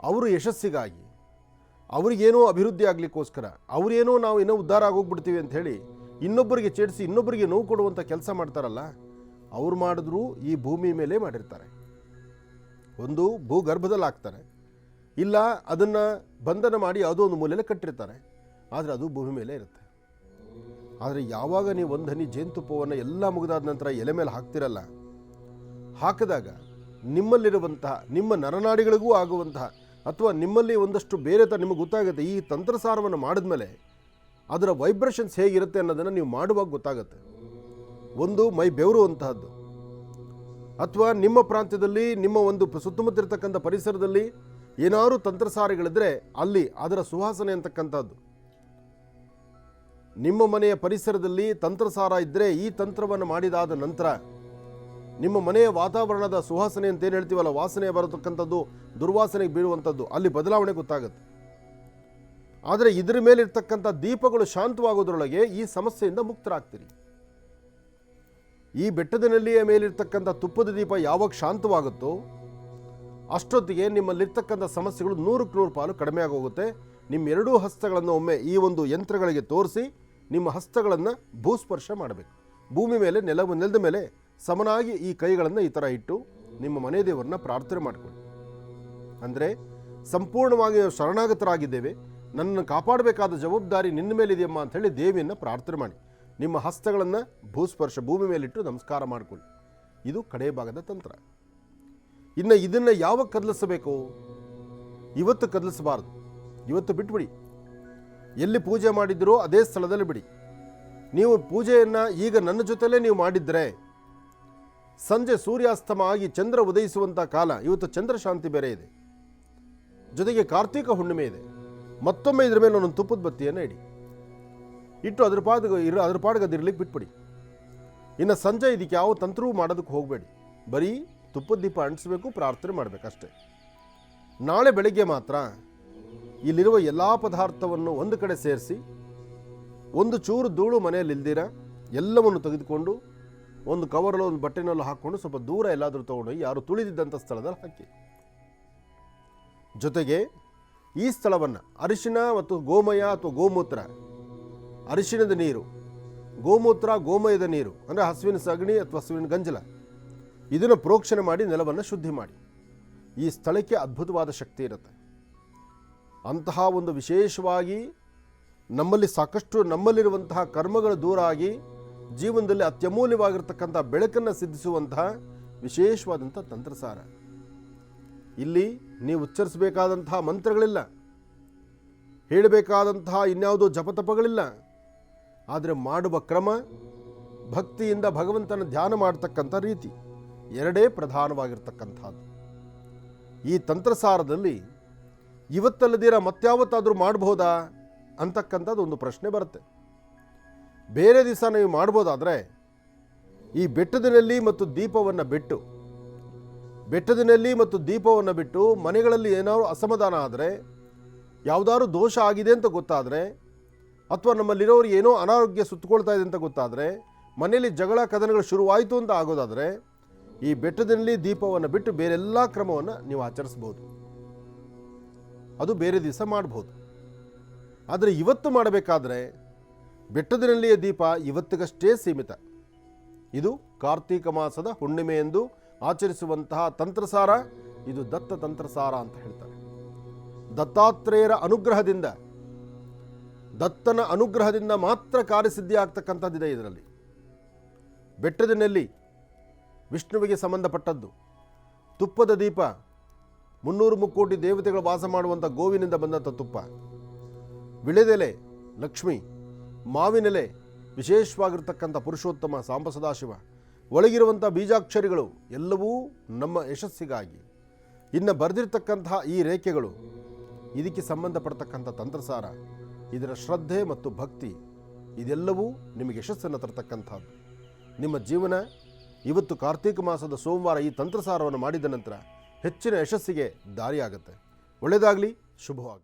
ಅವರು ಯಶಸ್ಸಿಗಾಗಿ, ಅವ್ರಿಗೇನೋ ಅಭಿವೃದ್ಧಿ ಆಗಲಿಕ್ಕೋಸ್ಕರ, ಅವರೇನೋ ನಾವು ಇನ್ನೂ ಉದ್ಧಾರ ಆಗೋಗ್ಬಿಡ್ತೀವಿ ಅಂತ ಹೇಳಿ ಇನ್ನೊಬ್ಬರಿಗೆ ಚೇಡಿಸಿ ಇನ್ನೊಬ್ಬರಿಗೆ ನೋವು ಕೊಡುವಂಥ ಕೆಲಸ ಮಾಡ್ತಾರಲ್ಲ, ಅವ್ರು ಮಾಡಿದ್ರು ಈ ಭೂಮಿ ಮೇಲೆ ಮಾಡಿರ್ತಾರೆ. ಒಂದು ಭೂಗರ್ಭದಲ್ಲಿ ಹಾಕ್ತಾರೆ, ಇಲ್ಲ ಅದನ್ನು ಬಂಧನ ಮಾಡಿ ಯಾವುದೋ ಒಂದು ಮೂಲೆಯಲ್ಲಿ ಕಟ್ಟಿರ್ತಾರೆ, ಆದರೆ ಅದು ಭೂಮಿ ಮೇಲೆ ಇರುತ್ತೆ. ಆದರೆ ಯಾವಾಗ ನೀವು ಒಂದು ಹನಿ ಜೇನುತುಪ್ಪವನ್ನು ಎಲ್ಲ ಮುಗಿದಾದ ನಂತರ ಎಲೆ ಮೇಲೆ ಹಾಕ್ತಿರಲ್ಲ, ಹಾಕಿದಾಗ ನಿಮ್ಮಲ್ಲಿರುವಂತಹ, ನಿಮ್ಮ ನರನಾಡಿಗಳಿಗೂ ಆಗುವಂತಹ, ಅಥವಾ ನಿಮ್ಮಲ್ಲಿ ಒಂದಷ್ಟು ಬೇರೆ ನಿಮಗೆ ಗೊತ್ತಾಗುತ್ತೆ. ಈ ತಂತ್ರಸಾರವನ್ನು ಮಾಡಿದ್ಮೇಲೆ ಅದರ ವೈಬ್ರೇಷನ್ಸ್ ಹೇಗಿರುತ್ತೆ ಅನ್ನೋದನ್ನು ನೀವು ಮಾಡುವಾಗ ಗೊತ್ತಾಗುತ್ತೆ. ಒಂದು ಮೈ ಬೆವರುವಂತಹದ್ದು, ಅಥವಾ ನಿಮ್ಮ ಪ್ರಾಂತ್ಯದಲ್ಲಿ, ನಿಮ್ಮ ಒಂದು ಸುತ್ತಮುತ್ತ ಇರತಕ್ಕಂಥ ಪರಿಸರದಲ್ಲಿ ಏನಾದರೂ ತಂತ್ರಸಾರಗಳಿದ್ರೆ ಅಲ್ಲಿ ಅದರ ಸುವಾಸನೆ ಅಂತಕ್ಕಂಥದ್ದು. ನಿಮ್ಮ ಮನೆಯ ಪರಿಸರದಲ್ಲಿ ತಂತ್ರಸಾರ ಇದ್ದರೆ ಈ ತಂತ್ರವನ್ನು ಮಾಡಿದಾದ ನಂತರ ನಿಮ್ಮ ಮನೆಯ ವಾತಾವರಣದ ಸುವಾಸನೆ ಅಂತೇನು ಹೇಳ್ತೀವಲ್ಲ, ವಾಸನೆ ಬರತಕ್ಕಂಥದ್ದು, ದುರ್ವಾಸನೆಗೆ ಬೀಳುವಂಥದ್ದು, ಅಲ್ಲಿ ಬದಲಾವಣೆ ಗೊತ್ತಾಗುತ್ತೆ. ಆದರೆ ಇದರ ಮೇಲಿರ್ತಕ್ಕಂಥ ದೀಪಗಳು ಶಾಂತವಾಗೋದ್ರೊಳಗೆ ಈ ಸಮಸ್ಯೆಯಿಂದ ಮುಕ್ತರಾಗ್ತೀರಿ. ಈ ಬೆಟ್ಟದನಲ್ಲಿಯ ಮೇಲಿರ್ತಕ್ಕಂಥ ತುಪ್ಪದ ದೀಪ ಯಾವಾಗ ಶಾಂತವಾಗುತ್ತೋ ಅಷ್ಟೊತ್ತಿಗೆ ನಿಮ್ಮಲ್ಲಿರ್ತಕ್ಕಂಥ ಸಮಸ್ಯೆಗಳು 100ಕ್ಕೆ 100 ಪಾಲು ಕಡಿಮೆ ಆಗೋಗುತ್ತೆ. ನಿಮ್ಮ ಎರಡೂ ಹಸ್ತಗಳನ್ನು ಒಮ್ಮೆ ಈ ಒಂದು ಯಂತ್ರಗಳಿಗೆ ತೋರಿಸಿ ನಿಮ್ಮ ಹಸ್ತಗಳನ್ನು ಭೂಸ್ಪರ್ಶ ಮಾಡಬೇಕು. ಭೂಮಿ ಮೇಲೆ ನೆಲದ ಮೇಲೆ ಸಮನಾಗಿ ಈ ಕೈಗಳನ್ನು ಈ ಥರ ಇಟ್ಟು ನಿಮ್ಮ ಮನೆ ದೇವರನ್ನ ಪ್ರಾರ್ಥನೆ ಮಾಡಿಕೊಳ್ಳಿ. ಅಂದರೆ ಸಂಪೂರ್ಣವಾಗಿ ಶರಣಾಗತರಾಗಿದ್ದೇವೆ, ನನ್ನನ್ನು ಕಾಪಾಡಬೇಕಾದ ಜವಾಬ್ದಾರಿ ನಿನ್ನ ಮೇಲಿದೆಯಮ್ಮ ಅಂಥೇಳಿ ದೇವಿಯನ್ನು ಪ್ರಾರ್ಥನೆ ಮಾಡಿ ನಿಮ್ಮ ಹಸ್ತಗಳನ್ನು ಭೂಸ್ಪರ್ಶ ಭೂಮಿ ಮೇಲಿಟ್ಟು ನಮಸ್ಕಾರ ಮಾಡಿಕೊಳ್ಳಿ. ಇದು ಕಡೆ ಭಾಗದ ತಂತ್ರ. ಇನ್ನು ಇದನ್ನು ಯಾವಾಗ ಕದಲಿಸಬೇಕು? ಇವತ್ತು ಕದಲಿಸಬಾರ್ದು, ಇವತ್ತು ಬಿಟ್ಬಿಡಿ. ಎಲ್ಲಿ ಪೂಜೆ ಮಾಡಿದ್ದೀರೋ ಅದೇ ಸ್ಥಳದಲ್ಲಿ ಬಿಡಿ. ನೀವು ಪೂಜೆಯನ್ನು ಈಗ ನನ್ನ ಜೊತೆಲೇ ನೀವು ಮಾಡಿದರೆ ಸಂಜೆ ಸೂರ್ಯಾಸ್ತಮ ಆಗಿ ಚಂದ್ರ ಉದಯಿಸುವಂಥ ಕಾಲ, ಇವತ್ತು ಚಂದ್ರ ಶಾಂತಿ ಬೇರೆ ಇದೆ, ಜೊತೆಗೆ ಕಾರ್ತಿಕ ಹುಣ್ಣಿಮೆ ಇದೆ. ಮತ್ತೊಮ್ಮೆ ಇದ್ರ ಮೇಲೆ ಒಂದೊಂದು ತುಪ್ಪದ ಬತ್ತಿಯನ್ನು ಇಡಿ, ಇಟ್ಟು ಅದ್ರ ಪಾಡಿಗೆ ಅದಿರ್ಲಿಕ್ಕೆ ಬಿಟ್ಬಿಡಿ. ಇನ್ನು ಸಂಜೆ ಇದಕ್ಕೆ ಯಾವ ತಂತ್ರವೂ ಮಾಡೋದಕ್ಕೆ ಹೋಗಬೇಡಿ, ಬರೀ ತುಪ್ಪದ ದೀಪ ಅಂಟಿಸ್ಬೇಕು, ಪ್ರಾರ್ಥನೆ ಮಾಡಬೇಕಷ್ಟೆ. ನಾಳೆ ಬೆಳಗ್ಗೆ ಮಾತ್ರ ಇಲ್ಲಿರುವ ಎಲ್ಲ ಪದಾರ್ಥವನ್ನು ಒಂದು ಕಡೆ ಸೇರಿಸಿ, ಒಂದು ಚೂರು ಧೂಳು ಮನೆಯಲ್ಲಿ ಇಲ್ದಿರ ಎಲ್ಲವನ್ನು ತೆಗೆದುಕೊಂಡು ಒಂದು ಕವರಲ್ಲೋ ಒಂದು ಬಟ್ಟೆನಲ್ಲೋ ಹಾಕ್ಕೊಂಡು ಸ್ವಲ್ಪ ದೂರ ಎಲ್ಲಾದರೂ ತೊಗೊಂಡೋಗಿ ಯಾರು ತುಳಿದಿದ್ದಂಥ ಸ್ಥಳದಲ್ಲಿ ಹಾಕಿ. ಜೊತೆಗೆ ಈ ಸ್ಥಳವನ್ನು ಅರಿಶಿನ ಮತ್ತು ಗೋಮಯ ಅಥವಾ ಗೋಮೂತ್ರ, ಅರಿಶಿಣದ ನೀರು, ಗೋಮೂತ್ರ, ಗೋಮಯದ ನೀರು ಅಂದರೆ ಹಸುವಿನ ಸಗಣಿ ಅಥವಾ ಹಸುವಿನ ಗಂಜಲ, ಇದನ್ನು ಪ್ರೋಕ್ಷಣೆ ಮಾಡಿ ನೆಲವನ್ನು ಶುದ್ಧಿ ಮಾಡಿ. ಈ ಸ್ಥಳಕ್ಕೆ ಅದ್ಭುತವಾದ ಶಕ್ತಿ ಇರುತ್ತೆ. ಅಂತಹ ಒಂದು ವಿಶೇಷವಾಗಿ ನಮ್ಮಲ್ಲಿರುವಂತಹ ಕರ್ಮಗಳು ದೂರ ಆಗಿ ಜೀವನದಲ್ಲಿ ಅತ್ಯಮೂಲ್ಯವಾಗಿರ್ತಕ್ಕಂಥ ಬೆಳಕನ್ನು ಸಿದ್ಧಿಸುವಂತಹ ವಿಶೇಷವಾದಂಥ ತಂತ್ರಸಾರ. ಇಲ್ಲಿ ನೀವು ಉಚ್ಚರಿಸಬೇಕಾದಂತಹ ಮಂತ್ರಗಳಿಲ್ಲ, ಹೇಳಬೇಕಾದಂತಹ ಇನ್ಯಾವುದೋ ಜಪತಪಗಳಿಲ್ಲ. ಆದರೆ ಮಾಡುವ ಕ್ರಮ, ಭಕ್ತಿಯಿಂದ ಭಗವಂತನ ಧ್ಯಾನ ಮಾಡತಕ್ಕಂಥ ರೀತಿ ಎರಡೇ ಪ್ರಧಾನವಾಗಿರ್ತಕ್ಕಂಥದ್ದು. ಈ ತಂತ್ರಸಾರದಲ್ಲಿ ಇವತ್ತಲ್ಲದಿರ ಮತ್ಯಾವತ್ತಾದರೂ ಮಾಡಬಹುದಾ ಅಂತಕ್ಕಂಥದ್ದು ಒಂದು ಪ್ರಶ್ನೆ ಬರುತ್ತೆ. ಬೇರೆ ದಿವಸ ನೀವು ಮಾಡ್ಬೋದಾದರೆ ಈ ಬೆಟ್ಟದಿನಲ್ಲಿ ಮತ್ತು ದೀಪವನ್ನು ಬಿಟ್ಟು ಮನೆಗಳಲ್ಲಿ ಏನಾದರೂ ಅಸಮಾಧಾನ ಆದರೆ, ಯಾವುದಾದ್ರು ದೋಷ ಆಗಿದೆ ಅಂತ ಗೊತ್ತಾದರೆ, ಅಥವಾ ನಮ್ಮಲ್ಲಿರೋರು ಏನೋ ಅನಾರೋಗ್ಯ ಸುತ್ತಕೊಳ್ತಾ ಇದೆ ಅಂತ ಗೊತ್ತಾದರೆ, ಮನೆಯಲ್ಲಿ ಜಗಳ ಕದನಗಳು ಶುರುವಾಯಿತು ಅಂತ ಆಗೋದಾದರೆ, ಈ ಬೆಟ್ಟದಿನಲ್ಲಿ ದೀಪವನ್ನು ಬಿಟ್ಟು ಬೇರೆಲ್ಲ ಕ್ರಮವನ್ನು ನೀವು ಆಚರಿಸ್ಬೋದು. ಅದು ಬೇರೆ ದಿವಸ ಮಾಡ್ಬೋದು. ಆದರೆ ಇವತ್ತು ಮಾಡಬೇಕಾದ್ರೆ ಬೆಟ್ಟದಿನಲ್ಲಿಯ ದೀಪ ಇವತ್ತಿಗಷ್ಟೇ ಸೀಮಿತ. ಇದು ಕಾರ್ತೀಕ ಮಾಸದ ಹುಣ್ಣಿಮೆ ಎಂದು ಆಚರಿಸುವಂತಹ ತಂತ್ರಸಾರ. ಇದು ದತ್ತ ತಂತ್ರಸಾರ ಅಂತ ಹೇಳ್ತಾರೆ. ದತ್ತಾತ್ರೇಯರ ಅನುಗ್ರಹದಿಂದ, ದತ್ತನ ಅನುಗ್ರಹದಿಂದ ಮಾತ್ರ ಕಾರ್ಯಸಿದ್ಧಿ ಆಗ್ತಕ್ಕಂಥದ್ದಿದೆ ಇದರಲ್ಲಿ. ಬೆಟ್ಟದಿನಲ್ಲಿ ವಿಷ್ಣುವಿಗೆ ಸಂಬಂಧಪಟ್ಟದ್ದು. ತುಪ್ಪದ ದೀಪ 300 ಮುಕ್ಕೋಟಿ ದೇವತೆಗಳು ವಾಸ ಮಾಡುವಂಥ ಗೋವಿನಿಂದ ಬಂದಂಥ ತುಪ್ಪ. ವಿಳೆದೆಲೆ ಲಕ್ಷ್ಮಿ, ಮಾವಿನೆಲೆ ವಿಶೇಷವಾಗಿರ್ತಕ್ಕಂಥ ಪುರುಷೋತ್ತಮ ಸಾಂಬ ಸದಾಶಿವ, ಒಳಗಿರುವಂಥ ಬೀಜಾಕ್ಷರಿಗಳು ಎಲ್ಲವೂ ನಮ್ಮ ಯಶಸ್ಸಿಗಾಗಿ. ಇನ್ನು ಬರೆದಿರ್ತಕ್ಕಂತಹ ಈ ರೇಖೆಗಳು ಇದಕ್ಕೆ ಸಂಬಂಧಪಡ್ತಕ್ಕಂಥ ತಂತ್ರಸಾರ, ಇದರ ಶ್ರದ್ಧೆ ಮತ್ತು ಭಕ್ತಿ ಇದೆಲ್ಲವೂ ನಿಮಗೆ ಯಶಸ್ಸನ್ನು ತರತಕ್ಕಂಥದ್ದು. ನಿಮ್ಮ ಜೀವನ ಇವತ್ತು ಕಾರ್ತೀಕ ಮಾಸದ ಸೋಮವಾರ ಈ ತಂತ್ರಸಾರವನ್ನು ಮಾಡಿದ ನಂತರ ಹೆಚ್ಚಿನ ಯಶಸ್ಸಿಗೆ ದಾರಿಯಾಗುತ್ತೆ. ಒಳ್ಳೆಯದಾಗಲಿ, ಶುಭವಾಗಲಿ.